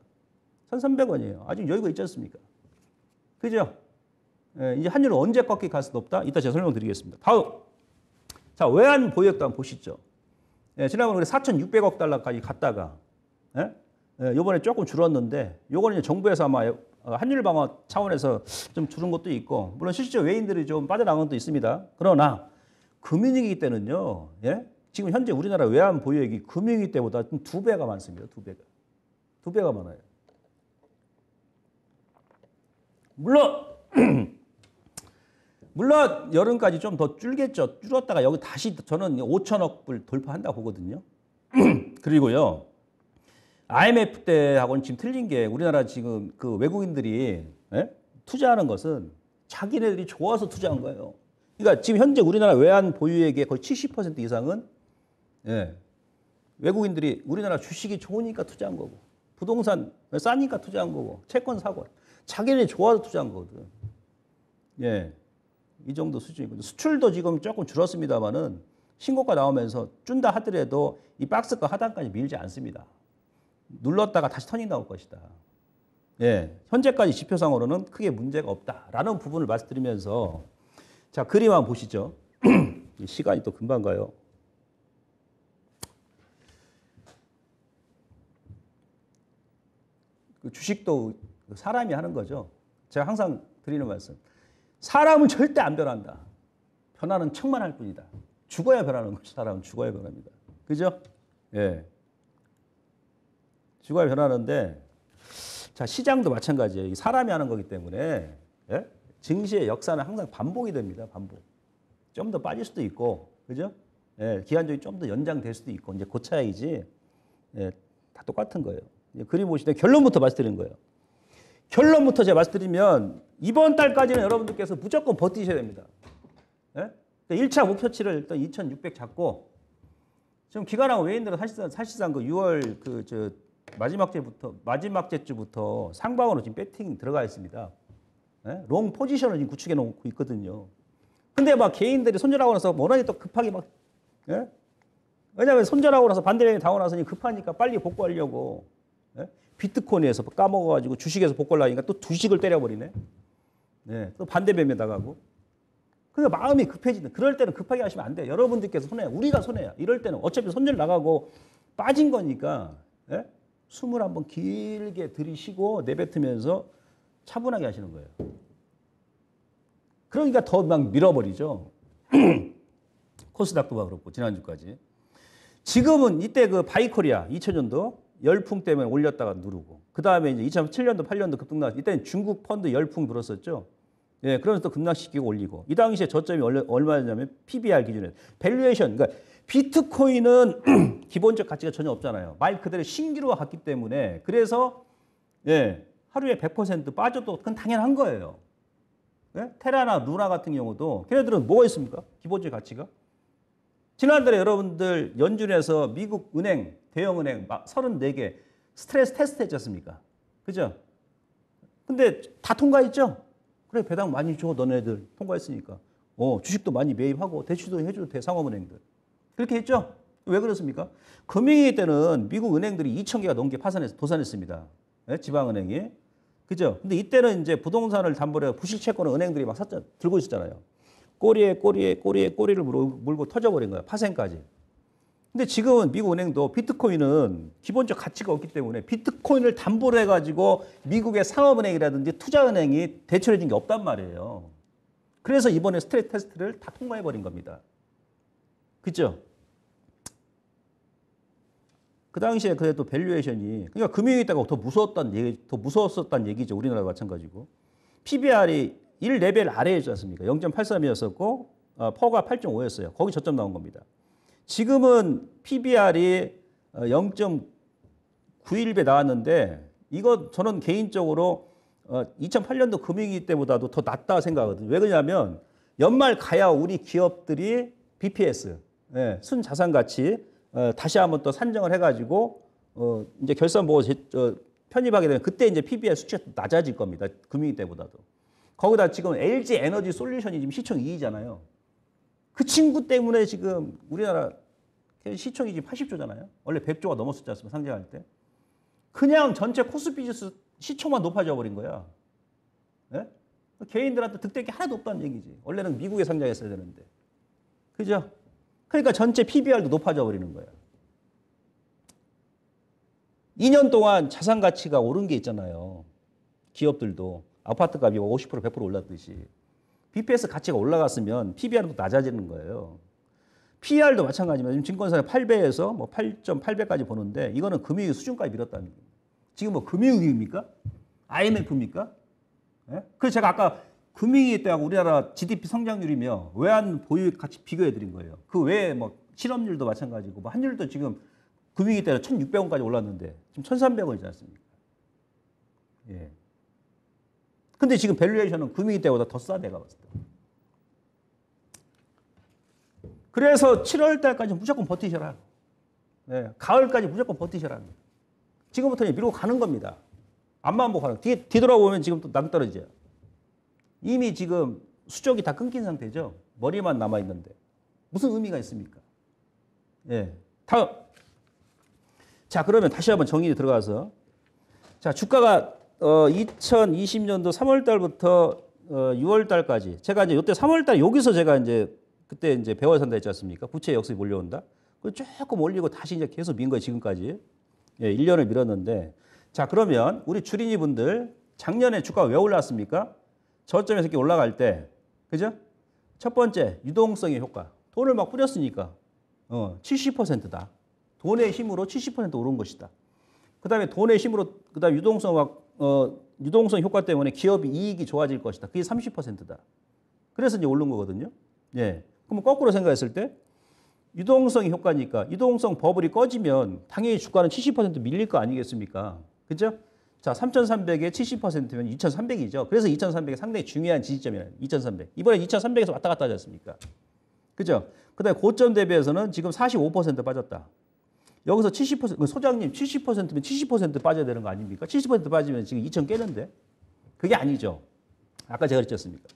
1,300원이에요. 아직 여유가 있지 않습니까? 그죠? 이제 환율은 언제 꺾일 가능성이 높다? 이따 제가 설명드리겠습니다. 다음. 자, 외환 보유액도 한번 보시죠. 지난번에 우리 4,600억 달러까지 갔다가, 요번에 조금 줄었는데, 요거는 이제 정부에서 아마 환율 방어 차원에서 좀 줄은 것도 있고, 물론 실질적 외인들이 좀 빠져나간 것도 있습니다. 그러나, 금융위기 때는요, 지금 현재 우리나라 외환 보유액이 금융위기 때보다 2배가 많습니다. 2배가. 2배가 많아요. 물론 여름까지 좀 더 줄겠죠. 줄었다가 여기 다시 저는 5천억 불 돌파한다고 보거든요. 그리고요. IMF 때하고는 지금 틀린 게 우리나라 지금 그 외국인들이 예? 투자하는 것은 자기네들이 좋아서 투자한 거예요. 그러니까 지금 현재 우리나라 외환 보유액의 거의 70% 이상은 예, 외국인들이 우리나라 주식이 좋으니까 투자한 거고 부동산 싸니까 투자한 거고 채권 사고 자기네들이 좋아서 투자한 거거든. 예, 이 정도 수준이거든요. 수출도 지금 조금 줄었습니다만은 신고가 나오면서 준다 하더라도 이 박스가 하단까지 밀지 않습니다. 눌렀다가 다시 터닝 나올 것이다. 예, 현재까지 지표상으로는 크게 문제가 없다라는 부분을 말씀드리면서 자, 그림 한번 보시죠. 시간이 또 금방 가요. 그 주식도 사람이 하는 거죠. 제가 항상 드리는 말씀. 사람은 절대 안 변한다. 변화는 척만 할 뿐이다. 죽어야 변하는 것이 사람은 죽어야 변합니다. 그죠? 예. 죽어야 변하는데 자, 시장도 마찬가지예요. 사람이 하는 거기 때문에 예? 증시의 역사는 항상 반복이 됩니다. 반복. 좀 더 빠질 수도 있고, 그죠? 예, 기간적이 좀 더 연장될 수도 있고, 이제 그 차이지. 예, 다 똑같은 거예요. 그림 보시면 결론부터 말씀드리는 거예요. 결론부터 제가 말씀드리면 이번 달까지는 여러분들께서 무조건 버티셔야 됩니다. 예? 1차 목표치를 일단 2,600 잡고 지금 기관하고 외인들은 사실상 그 6월 마지막 주부터 상방으로 지금 배팅 들어가 있습니다. 예? 롱 포지션을 지금 구축해 놓고 있거든요. 근데 막 개인들이 손절하고 나서 워낙에 또 급하게 막 예? 왜냐하면 손절하고 나서 반대량이 나오고 나서 급하니까 빨리 복구하려고 예? 비트코인에서 까먹어가지고 주식에서 복구를 하니까 또 주식을 때려버리네. 예, 또 반대 매매 나가고. 그러니까 마음이 급해지는. 그럴 때는 급하게 하시면 안 돼요. 여러분들께서 손해야. 우리가 손해야. 이럴 때는 어차피 손절 나가고 빠진 거니까 예? 숨을 한번 길게 들이쉬고 내뱉으면서 차분하게 하시는 거예요. 그러니까 더 막 밀어버리죠. 코스닥도 그렇고 지난주까지. 지금은 이때 그 바이코리아 2000년도 열풍 때문에 올렸다가 누르고 그 다음에 이제 2007년도 8년도 급등 나왔죠. 이때는 중국 펀드 열풍 불었었죠. 예, 그러면서 또 급락시키고 올리고 이 당시에 저점이 얼마였냐면 PBR 기준에 밸류에이션 그러니까 비트코인은 기본적 가치가 전혀 없잖아요. 말 그대로 신기루와 같기 때문에 그래서 예, 하루에 100% 빠져도 그건 당연한 거예요. 예? 테라나 루나 같은 경우도 걔네들은 뭐가 있습니까? 기본적 가치가. 지난달에 여러분들 연준에서 미국 은행, 대형은행 34개 스트레스 테스트 했지 않습니까? 그죠? 근데 다 통과했죠? 그래, 배당 많이 줘, 너네들. 통과했으니까. 주식도 많이 매입하고 대출도 해줘도 돼, 상업은행들. 그렇게 했죠? 왜 그렇습니까? 금융위기 때는 미국 은행들이 2,000개가 넘게 도산했습니다. 네? 지방은행이. 그죠? 근데 이때는 이제 부동산을 담보로 해서 부실 채권을 은행들이 막 들고 있었잖아요. 꼬리를 물고 터져버린 거야. 파생까지. 근데 지금은 미국 은행도 비트코인은 기본적 가치가 없기 때문에 비트코인을 담보로 해가지고 미국의 상업은행이라든지 투자은행이 대출해 준 게 없단 말이에요. 그래서 이번에 스트레스 테스트를 다 통과해버린 겁니다. 그죠? 그 당시에 그래도 밸류에이션이 그러니까 금융위기 때가 더 무서웠었다는 얘기죠. 우리나라도 마찬가지고. PBR이 1레벨 아래였지 않습니까? 0.83이었었고 퍼가 8.5였어요. 거기 저점 나온 겁니다. 지금은 PBR이 0.91배 나왔는데 이거 저는 개인적으로 2008년도 금융위기 때보다도 더 낫다 생각하거든요. 왜 그러냐면 연말 가야 우리 기업들이 BPS, 예, 순자산가치 다시 한번 또 산정을 해가지고 이제 결산보고 편입하게 되면 그때 이제 PBR 수치가 낮아질 겁니다. 금융위기 때보다도. 거기다 지금 LG 에너지 솔루션이 지금 시총 2위잖아요. 그 친구 때문에 지금 우리나라 시총이 지금 80조잖아요. 원래 100조가 넘었었지 않습니까? 상장할 때. 그냥 전체 코스피지수 시총만 높아져 버린 거야. 네? 개인들한테 득대기 하나도 없다는 얘기지. 원래는 미국에 상장했어야 되는데. 그죠? 그러니까 전체 PBR도 높아져 버리는 거야. 2년 동안 자산 가치가 오른 게 있잖아요. 기업들도. 아파트 값이 50% 100% 올랐듯이. BPS 가치가 올라갔으면 PBR도 낮아지는 거예요. PER도 마찬가지입니다. 지금 증권사는 8배에서 뭐 8.8배까지 보는데 이거는 금융위기 수준까지 밀었다는 거예요. 지금 뭐 금융위기입니까? IMF입니까? 네? 그래서 제가 아까 금융위기 때하고 우리나라 GDP 성장률이며 외환 보유액 같이 비교해 드린 거예요. 그 외에 뭐 실업률도 마찬가지고 뭐 환율도 지금 그 위기 때는 1,600원까지 올랐는데 지금 1,300원이지 않습니까? 예. 근데 지금 밸류에이션은 그 위기 때보다 더 싸, 내가 봤을 때. 그래서 7월 달까지 무조건 버티셔라. 예. 가을까지 무조건 버티셔라. 지금부터는 밀고 가는 겁니다. 앞만 보고 가는. 뒤돌아보면 지금 또 낭떠러지죠. 이미 지금 수족이 다 끊긴 상태죠. 머리만 남아있는데. 무슨 의미가 있습니까? 예. 다음. 자, 그러면 다시 한번 정리에 들어가서. 자, 주가가 2020년도 3월 달부터 6월 달까지. 제가 이제 이때 3월 달 여기서 제가 이제 그때 이제 배워 산다 했지 않습니까? 부채 역습이 몰려온다. 그 조금 올리고 다시 이제 계속 민 거예요, 지금까지. 예, 1년을 밀었는데. 자, 그러면 우리 주린이 분들 작년에 주가가 왜 올랐습니까? 저점에서 이렇게 올라갈 때, 그죠? 첫 번째, 유동성의 효과. 돈을 막 뿌렸으니까 70%다. 돈의 힘으로 70% 오른 것이다. 그다음에 돈의 힘으로 그다음에 유동성 효과 때문에 기업이 이익이 좋아질 것이다. 그게 30%다. 그래서 이제 오른 거거든요. 예. 그럼 거꾸로 생각했을 때 유동성이 효과니까 유동성 버블이 꺼지면 당연히 주가는 70% 밀릴 거 아니겠습니까? 그죠? 자, 3,300에 70%면 2,300이죠. 그래서 2,300이 상당히 중요한 지지점이에요. 2,300. 이번에 2,300에서 왔다 갔다 하지 않습니까? 그죠? 그다음에 고점 대비해서는 지금 45% 빠졌다. 여기서 70%, 소장님 70%면 70% 빠져야 되는 거 아닙니까? 70% 빠지면 지금 2,000 깨는데? 그게 아니죠. 아까 제가 그랬지 않습니까?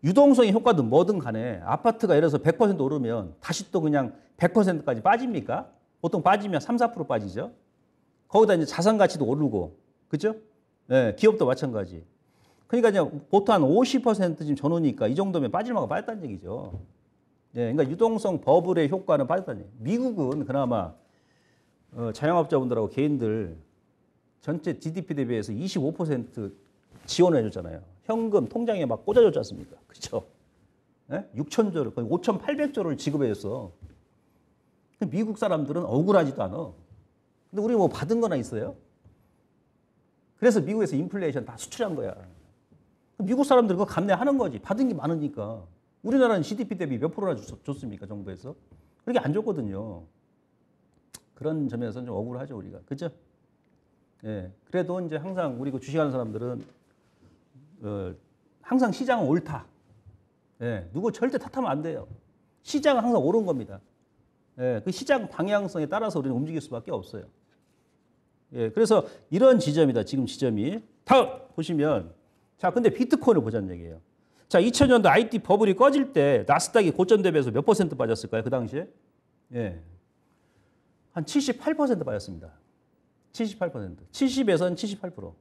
유동성의 효과든 뭐든 간에 아파트가 예를 들어서 100% 오르면 다시 또 그냥 100%까지 빠집니까? 보통 빠지면 3, 4% 빠지죠. 거기다 이제 자산 가치도 오르고, 그죠? 네, 기업도 마찬가지. 그러니까 이제 보통 한 50% 지금 전후니까 이 정도면 빠질 만큼 빠졌다는 얘기죠. 네, 그러니까 유동성 버블의 효과는 빠졌다는 얘기예요. 미국은 그나마 자영업자분들하고 개인들 전체 GDP 대비해서 25% 지원을 해줬잖아요. 현금 통장에 막 꽂아줬지 않습니까? 그렇죠? 네? 6,000조를 거의 5,800조를 지급해줬어. 미국 사람들은 억울하지도 않아. 근데 우리 뭐 받은 거나 있어요? 그래서 미국에서 인플레이션 다 수출한 거야. 미국 사람들은 그거 감내하는 거지. 받은 게 많으니까. 우리나라는 GDP 대비 몇 프로나 줬습니까? 정부에서. 그렇게 안 줬거든요. 그런 점에서는 좀 억울하죠, 우리가. 그죠? 예. 그래도 이제 항상 우리 그 주식하는 사람들은 항상 시장은 옳다. 예. 누구 절대 탓하면 안 돼요. 시장은 항상 옳은 겁니다. 예. 그 시장 방향성에 따라서 우리는 움직일 수밖에 없어요. 예. 그래서 이런 지점이다. 지금 지점이. 다음 보시면 자, 근데 비트코인을 보자는 얘기예요. 자, 2000년도 IT 버블이 꺼질 때 나스닥이 고점 대비해서 몇 퍼센트 빠졌을까요? 그 당시에? 예. 한 78% 빠졌습니다. 78%. 70에서는 78%.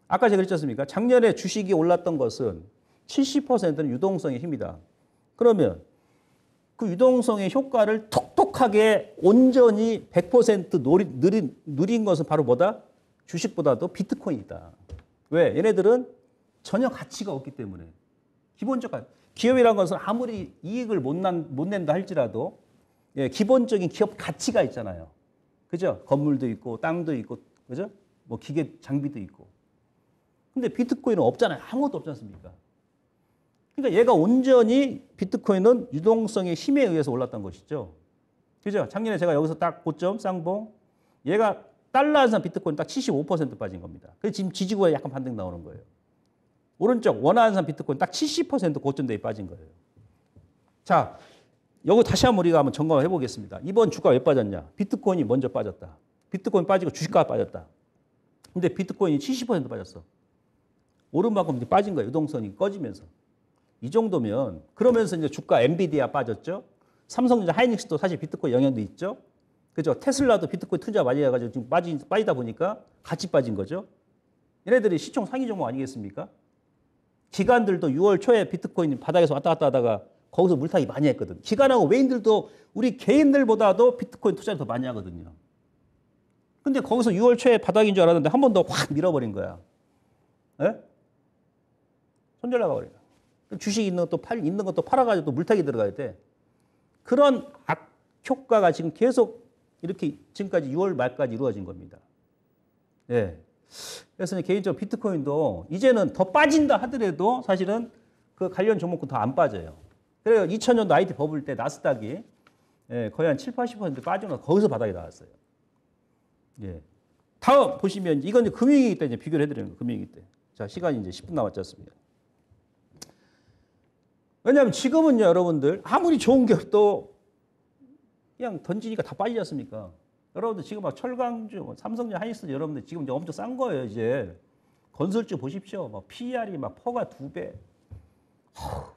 아까 제가 그랬지 않습니까? 작년에 주식이 올랐던 것은 70%는 유동성의 힘이다. 그러면 그 유동성의 효과를 톡톡하게 온전히 100% 누린 것은 바로 뭐다? 주식보다도 비트코인이다. 왜? 얘네들은 전혀 가치가 없기 때문에. 기본적 기업이라는 것은 아무리 이익을 못 낸다 할지라도 예, 기본적인 기업 가치가 있잖아요. 그죠? 건물도 있고 땅도 있고 그죠? 뭐 기계 장비도 있고. 근데 비트코인은 없잖아요. 아무것도 없지 않습니까? 그러니까 얘가 온전히 비트코인은 유동성의 힘에 의해서 올랐던 것이죠. 그죠? 작년에 제가 여기서 딱 고점 쌍봉 얘가 달러 환산 비트코인 딱 75% 빠진 겁니다. 그래서 지금 지지구가 약간 반등 나오는 거예요. 오른쪽 원화 환산 비트코인 딱 70% 고점 대비 빠진 거예요. 자, 여기 다시 한번 우리가 한번 점검해 보겠습니다. 이번 주가 왜 빠졌냐? 비트코인이 먼저 빠졌다. 비트코인 빠지고 주식가가 빠졌다. 근데 비트코인이 70% 빠졌어. 오른 만큼 빠진 거예요. 유동성이 꺼지면서. 이 정도면 그러면서 이제 주가 엔비디아 빠졌죠. 삼성전자 하이닉스도 사실 비트코인 영향도 있죠. 그죠? 테슬라도 비트코인 투자 많이 해가지고 지금 빠지다 보니까 같이 빠진 거죠. 얘네들이 시총 상위 종목 아니겠습니까? 기관들도 6월 초에 비트코인 바닥에서 왔다 갔다 하다가 거기서 물타기 많이 했거든. 기관하고 외인들도 우리 개인들보다도 비트코인 투자를 더 많이 하거든요. 근데 거기서 6월 초에 바닥인 줄 알았는데 한 번 더 확 밀어버린 거야. 예? 손절 나가버려. 주식 있는 것도 팔아가지고 또 물타기 들어가야 돼. 그런 악효과가 지금 계속 이렇게 지금까지 6월 말까지 이루어진 겁니다. 예. 그래서 개인적으로 비트코인도 이제는 더 빠진다 하더라도 사실은 그 관련 종목은 더 안 빠져요. 그래서 2000년도 IT 버블 때 나스닥이 거의 한 7, 80% 빠지면서 거기서 바닥이 나왔어요. 예. 다음 보시면 이건 이제 금융위기 때 이제 비교를 해드리는 거예요. 금융위기 때. 자, 시간이 이제 10분 남았지 않습니까? 왜냐하면 지금은요, 여러분들 아무리 좋은 기업도 그냥 던지니까 다 빠지지 않습니까? 여러분들 지금 막 철강주, 삼성전, 하이닉스 여러분들 지금 이제 엄청 싼 거예요, 이제. 건설주 보십시오. 막 PER이 막 퍼가 2배.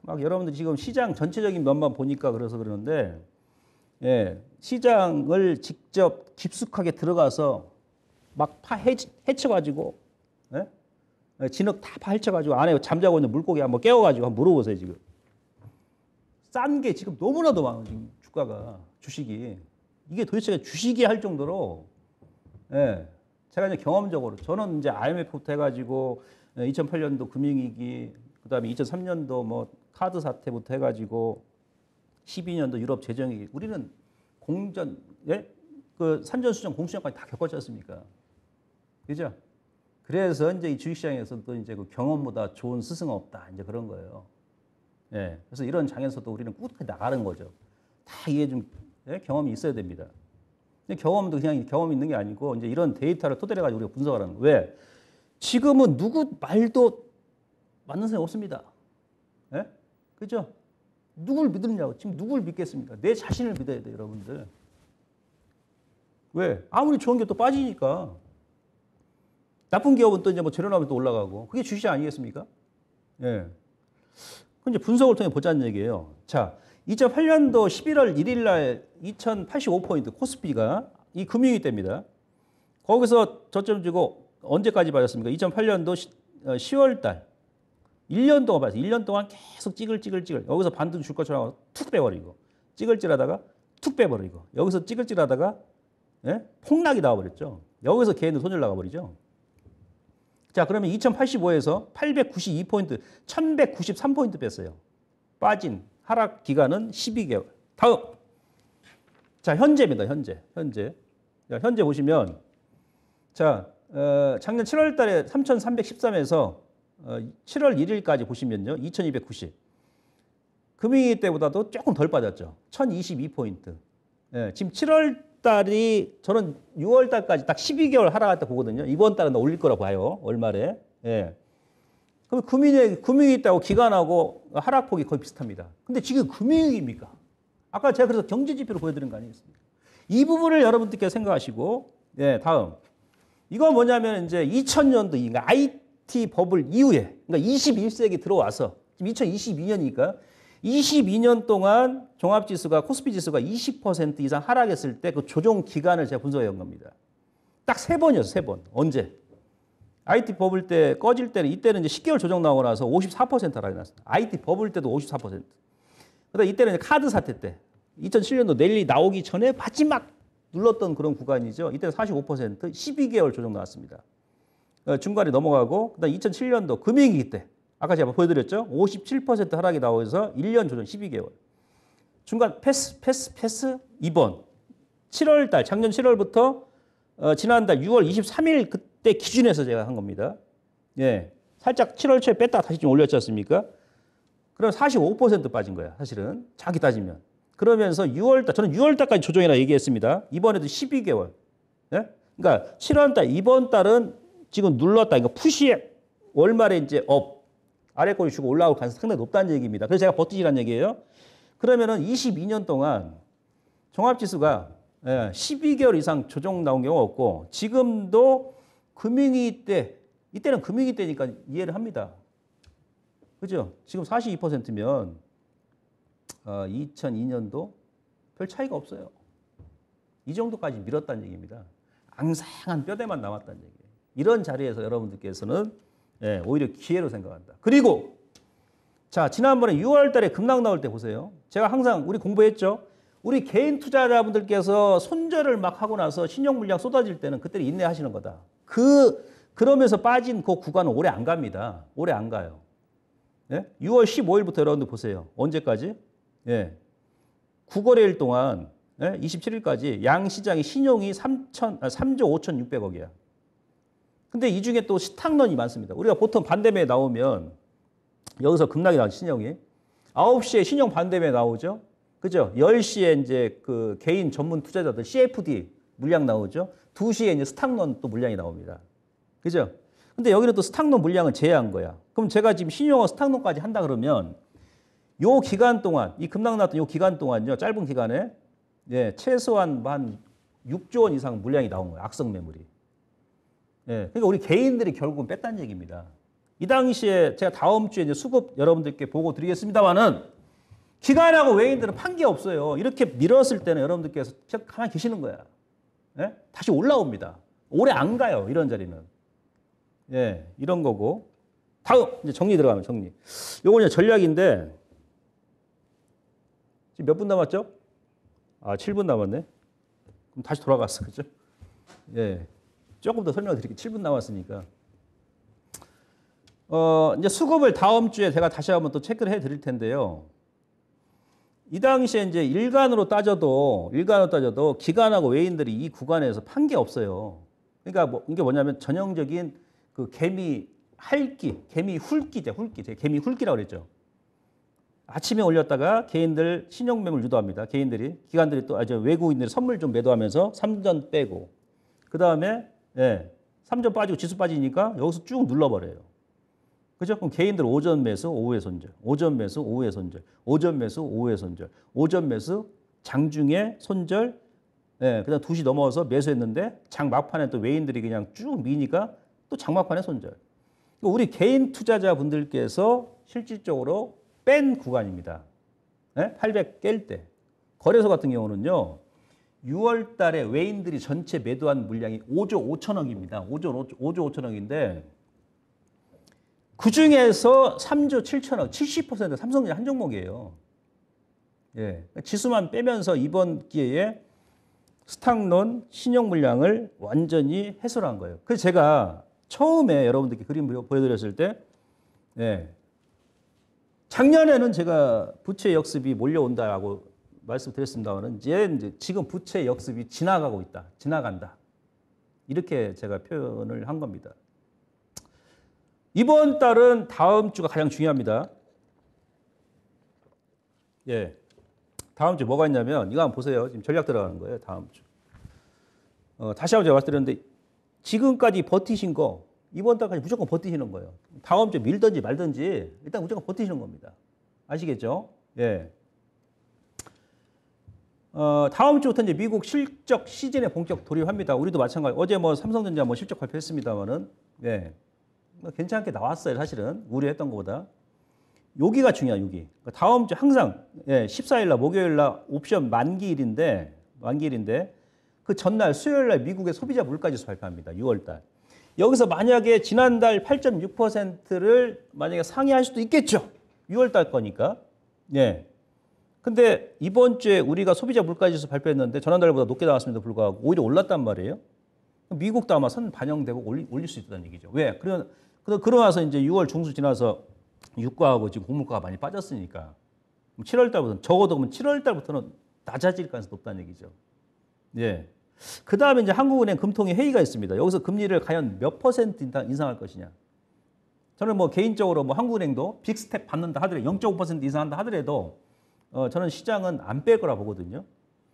막 여러분들 지금 시장 전체적인 면만 보니까 그래서 그러는데, 예, 시장을 직접 깊숙하게 들어가서 막 헤쳐가지고, 예? 진흙 다 파헤쳐가지고 안에 잠자고 있는 물고기 한번 깨워가지고 한번 물어보세요, 지금. 싼 게 지금 너무나도 많아요, 지금 주가가, 주식이. 이게 도대체 주식이 할 정도로, 예. 제가 이제 경험적으로, 저는 이제 IMF부터 해가지고, 2008년도 금융위기, 그 다음에 2003년도 뭐 카드 사태부터 해가지고, 12년도 유럽 재정위기, 우리는 공전, 예? 그 산전수전, 공수전까지 다 겪었지 않습니까? 그죠? 그래서 이제 이 주식시장에서도 이제 그 경험보다 좋은 스승은 없다. 이제 그런 거예요. 예. 그래서 이런 장에서도 우리는 꾸준히 나가는 거죠. 다 이게 좀, 예? 경험이 있어야 됩니다. 근데 경험도 그냥 경험이 있는 게 아니고 이제 이런 데이터를 토대로 가지고 우리가 분석하는 거예요. 왜? 지금은 누구 말도 맞는 사람이 없습니다. 예? 그죠? 누굴 믿느냐고. 지금 누굴 믿겠습니까? 내 자신을 믿어야 돼요, 여러분들. 왜? 아무리 좋은 게 또 빠지니까. 나쁜 기업은 또 이제 뭐 재료나면 또 올라가고. 그게 주식 아니겠습니까? 예. 그 이제 분석을 통해 보자는 얘기예요. 자, 2008년도 11월 1일 날 2085포인트 코스피가 이 금융위기 때입니다. 거기서 저점 주고 언제까지 빠졌습니까? 2008년도 10월 달. 1년 동안 봤어요. 1년 동안 계속 찌글찌글. 여기서 반등 줄 것처럼 하고 툭 빼버리고. 찌글찌글하다가 툭 빼버리고. 여기서 찌글찌글하다가, 예? 폭락이 나와버렸죠. 여기서 걔는 손절 나가버리죠. 자, 그러면 2085에서 892포인트, 1193포인트 뺐어요. 빠진 하락 기간은 12개월. 다음. 자, 현재입니다. 현재. 자, 현재 보시면, 자, 작년 7월 달에 3,313에서 7월 1일까지 보시면요. 2,290. 금융위기 때보다도 조금 덜 빠졌죠. 1,022포인트. 예, 지금 7월 달이 저는 6월 달까지 딱 12개월 하락할 때 보거든요. 이번 달은 올릴 거라 봐요. 월말에. 예. 그럼 금융위기 있다고 기간하고 하락폭이 거의 비슷합니다. 근데 지금 금융위기입니까? 아까 제가 그래서 경제지표로 보여드린 거 아니겠습니까? 이 부분을 여러분들께서 생각하시고, 예, 다음. 이건 뭐냐면 이제 2000년도, 그러니까 IT 버블 이후에, 그러니까 21세기 들어와서, 지금 2022년이니까 22년 동안 종합지수가, 코스피 지수가 20% 이상 하락했을 때 그 조정 기간을 제가 분석해 온 겁니다. 딱 3번이었어요, 3번. 언제? IT 버블 때 꺼질 때는, 이때는 이제 10개월 조정 나오고 나서 54% 하락이 났습니다. IT 버블 때도 54%. 그다음 이때는 이제 카드 사태 때, 2007년도 랠리 나오기 전에 마지막 눌렀던 그런 구간이죠. 이때는 45%, 12개월 조정 나왔습니다. 중간에 넘어가고, 그다음 2007년도 금융위기 때, 아까 제가 보여드렸죠? 57% 하락이 나오면서 1년 조정 12개월. 중간 패스 2번. 7월 달, 작년 7월부터 지난달 6월 23일 그때 기준에서 제가 한 겁니다. 예. 살짝 7월 초에 뺐다가 다시 좀 올렸지 않습니까? 그럼 45% 빠진 거야, 사실은. 정확히 따지면. 그러면서 6월 달, 저는 6월 달까지 조정이라 얘기했습니다. 이번에도 12개월. 예? 그러니까 7월 달, 이번 달은 지금 눌렀다. 그러니까 푸시에 월말에 이제 업. 아래 꼬리 주고 올라올 가능성이 상당히 높다는 얘기입니다. 그래서 제가 버티시라는 얘기예요. 그러면은 22년 동안 종합지수가 12개월 이상 조정 나온 경우가 없고, 지금도 금융위기 때, 이때는 금융위기 때니까 이해를 합니다. 그죠? 지금 42%면 2002년도 별 차이가 없어요. 이 정도까지 밀었다는 얘기입니다. 앙상한 뼈대만 남았다는 얘기예요. 이런 자리에서 여러분들께서는 오히려 기회로 생각한다. 그리고 자, 지난번에 6월 달에 급락 나올 때 보세요. 제가 항상 우리 공부했죠. 우리 개인 투자자분들께서 손절을 막 하고 나서 신용 물량 쏟아질 때는 그때 인내하시는 거다. 그러면서 빠진 그 구간은 오래 안 갑니다. 오래 안 가요. 예? 6월 15일부터 여러분들 보세요. 언제까지? 예. 9거래일 동안 27일까지 양시장의 신용이 3조 5,600억이야. 근데 이 중에 또 시탕론이 많습니다. 우리가 보통 반대매에 나오면 여기서 급락이 나온 신용이 9시에 신용 반대매에 나오죠. 그죠? 10시에 이제 그 개인 전문 투자자들 CFD 물량 나오죠. 2시에 이제 스탁론 또 물량이 나옵니다. 그죠? 근데 여기는 또 스탁론 물량을 제외한 거야. 그럼 제가 지금 신용화 스탁론까지 한다 그러면 요 기간 동안, 이 급락 나왔던 요 기간 동안요, 짧은 기간에 예, 최소한 한 6조 원 이상 물량이 나온 거예요. 악성 매물이. 예, 그러니까 우리 개인들이 결국은 뺐다는 얘기입니다. 이 당시에 제가 다음 주에 이제 수급 여러분들께 보고 드리겠습니다만은 기관하고 외인들은 판 게 없어요. 이렇게 밀었을 때는 여러분들께서 그냥 가만히 계시는 거야. 예? 다시 올라옵니다. 오래 안 가요. 이런 자리는. 예, 이런 거고. 다음 이제 정리 들어가면 정리. 요거 이제 전략인데 지금 몇 분 남았죠? 아, 7분 남았네. 그럼 다시 돌아갔어. 그죠? 예. 조금 더 설명을 드릴게요. 7분 남았으니까. 이제 수급을 다음 주에 제가 다시 한번 또 체크를 해 드릴 텐데요. 이 당시에 이제 일간으로 따져도 기관하고 외인들이 이 구간에서 판 게 없어요. 그러니까 뭐 이게 뭐냐면 전형적인 그 개미 핥기, 개미 훑기죠. 개미 훑기라고 그랬죠. 아침에 올렸다가 개인들 신용 매물 유도합니다. 개인들이 기관들이 또 외국인들이 선물 좀 매도하면서 3전 빼고 그다음에 예, 3전 빠지고 지수 빠지니까 여기서 쭉 눌러버려요. 그죠? 그럼 개인들 오전 매수, 오후에 손절, 오전 매수, 오후에 손절, 오전 매수, 오후에 손절, 오전 매수, 장중에 손절, 예, 그다음 2시 넘어서 매수했는데 장 막판에 또 외인들이 그냥 쭉 미니까 또 장 막판에 손절. 우리 개인 투자자분들께서 실질적으로 뺀 구간입니다. 예? 800 깰 때. 거래소 같은 경우는요. 6월 달에 외인들이 전체 매도한 물량이 5조 5천억입니다. 5조 5천억인데 그중에서 3조 7천억, 70% 삼성전자 한 종목이에요. 예. 지수만 빼면서 이번 기회에 스탁론 신용 물량을 완전히 해소한 거예요. 그래서 제가 처음에 여러분들께 그림 보여드렸을 때 예. 작년에는 제가 부채 역습이 몰려온다라고 말씀드렸습니다만 이제 지금 부채 역습이 지나가고 있다. 지나간다. 이렇게 제가 표현을 한 겁니다. 이번 달은 다음 주가 가장 중요합니다. 예. 다음 주 뭐가 있냐면 이거 한번 보세요. 지금 전략 들어가는 거예요. 다음 주. 다시 한번 제가 말씀드렸는데 지금까지 버티신 거 이번 달까지 무조건 버티시는 거예요. 다음 주에 밀든지 말든지 일단 무조건 버티시는 겁니다. 아시겠죠? 예. 다음 주부터 이제 미국 실적 시즌에 본격 돌입합니다. 우리도 마찬가지. 어제 뭐 삼성전자 뭐 실적 발표했습니다만은 예. 괜찮게 나왔어요. 사실은 우려했던 것보다. 여기가 중요해요. 여기. 다음 주 항상 예, 14일 날 목요일 날 옵션 만기일인데 그 전날 수요일 날 미국의 소비자 물가지수 발표합니다. 6월 달. 여기서 만약에 지난달 8.6%를 만약에 상회할 수도 있겠죠. 6월 달 거니까. 예. 근데 이번 주에 우리가 소비자 물가지수 발표했는데 지난달보다 높게 나왔음에도 불구하고 오히려 올랐단 말이에요. 미국도 아마 선 반영되고 올릴 수 있다는 얘기죠. 왜? 그러고 나서 이제 6월 중순 지나서 유가하고 지금 곡물가가 많이 빠졌으니까 7월 달부터는 적어도 그러면 7월 달부터는 낮아질 가능성이 높다는 얘기죠. 예. 그 다음에 이제 한국은행 금통위 회의가 있습니다. 여기서 금리를 과연 몇 퍼센트 인상할 것이냐. 저는 뭐 개인적으로 뭐 한국은행도 빅스텝 받는다 하더라도 0.5% 인상한다 하더라도 저는 시장은 안 뺄 거라 보거든요.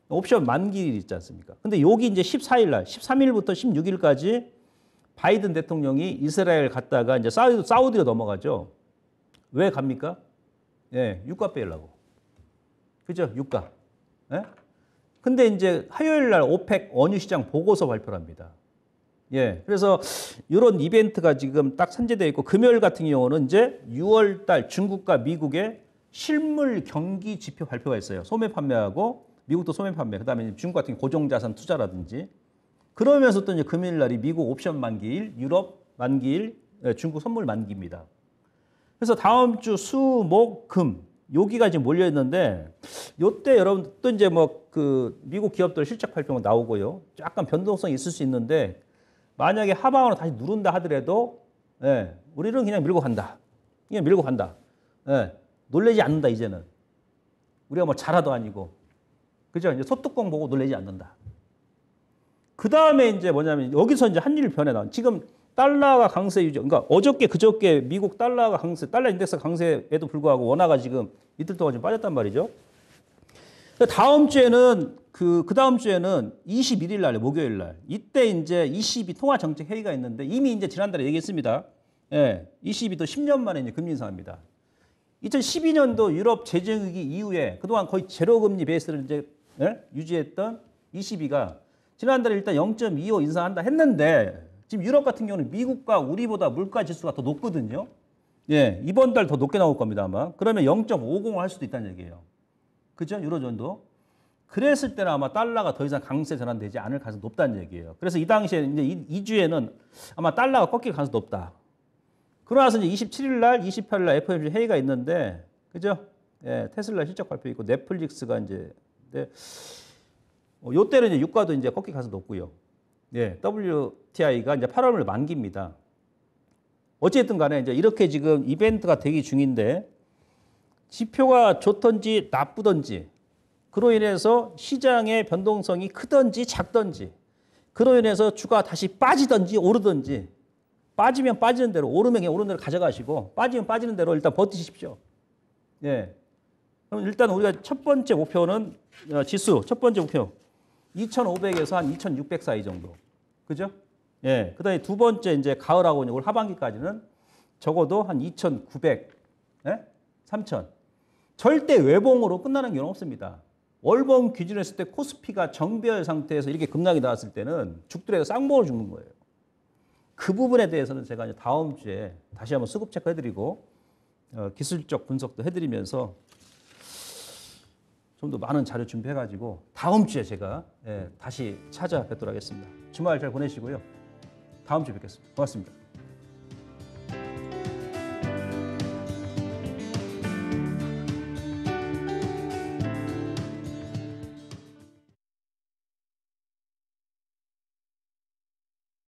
옵션 만기일 있지 않습니까? 근데 여기 이제 14일 날, 13일부터 16일까지 바이든 대통령이 이스라엘 갔다가 이제 사우디로 넘어가죠. 왜 갑니까? 예, 유가 빼려고. 그죠? 유가. 예? 근데 이제 화요일 날 오펙 원유 시장 보고서 발표를 합니다. 예. 그래서 이런 이벤트가 지금 딱 산재되어 있고 금요일 같은 경우는 이제 6월 달 중국과 미국의 실물 경기 지표 발표가 있어요. 소매 판매하고 미국도 소매 판매, 그다음에 중국 같은 고정자산 투자라든지 그러면서 또 이제 금요일 날이 미국 옵션 만기일, 유럽 만기일, 중국 선물 만기입니다. 그래서 다음 주 수, 목, 금 여기가 지금 몰려 있는데 요때 여러분 또 이제 뭐 그 미국 기업들 실적 발표가 나오고요. 약간 변동성이 있을 수 있는데 만약에 하방으로 다시 누른다 하더라도 예, 우리는 그냥 밀고 간다. 그냥 밀고 간다. 예, 놀라지 않는다 이제는. 우리가 뭐 자라도 아니고. 그죠? 이제 소뚜껑 보고 놀라지 않는다. 그 다음에 이제 뭐냐면 여기서 이제 한일 변해 나온. 지금 달러가 강세 유지. 그러니까 어저께 그저께 미국 달러가 강세, 달러 인덱스 강세에도 불구하고 원화가 지금 이틀 동안 좀 빠졌단 말이죠. 다음 주에는 그 다음 주에는 21일 날 목요일 날 이때 이제 22 통화 정책 회의가 있는데 이미 이제 지난달에 얘기했습니다. 예, 22도 10년 만에 이제 금리 인상합니다. 2012년도 유럽 재정위기 이후에 그동안 거의 제로 금리 베이스를 이제 유지했던 22가 지난달에 일단 0.25 인상한다 했는데 지금 유럽 같은 경우는 미국과 우리보다 물가 지수가 더 높거든요. 예, 이번 달 더 높게 나올 겁니다 아마. 그러면 0.50을 할 수도 있다는 얘기예요. 그죠? 유로존도. 그랬을 때는 아마 달러가 더 이상 강세 전환되지 않을 가능성이 높다는 얘기예요. 그래서 이 당시에 이제 2주에는 아마 달러가 꺾일 가능성이 높다. 그러나서 이제 27일 날, 28일 날 FOMC 회의가 있는데, 그죠? 예, 테슬라 실적 발표 있고 넷플릭스가 이제, 네, 요때는 이제 유가도 이제 꺾일 가능성이 높고요. 예, WTI가 이제 8월 만기입니다. 어쨌든 간에 이제 이렇게 지금 이벤트가 대기 중인데, 지표가 좋든지 나쁘든지, 그로 인해서 시장의 변동성이 크든지 작든지, 그로 인해서 주가 다시 빠지든지 오르든지, 빠지면 빠지는 대로, 오르면 그냥 오르는 대로 가져가시고, 빠지면 빠지는 대로 일단 버티십시오. 예. 그럼 일단 우리가 첫 번째 목표는, 지수, 첫 번째 목표, 2,500에서 한 2,600 사이 정도. 그죠? 예. 그 다음에 두 번째, 이제 가을하고 올 하반기까지는 적어도 한 2,900, 예? 3,000. 절대 외봉으로 끝나는 경우는 없습니다. 월봉 기준으로 했을 때 코스피가 정배열 상태에서 이렇게 급락이 나왔을 때는 죽들에서 쌍봉을 죽는 거예요. 그 부분에 대해서는 제가 이제 다음 주에 다시 한번 수급 체크해드리고 기술적 분석도 해드리면서 좀 더 많은 자료 준비해가지고 다음 주에 제가 다시 찾아뵙도록 하겠습니다. 주말 잘 보내시고요. 다음 주에 뵙겠습니다. 고맙습니다.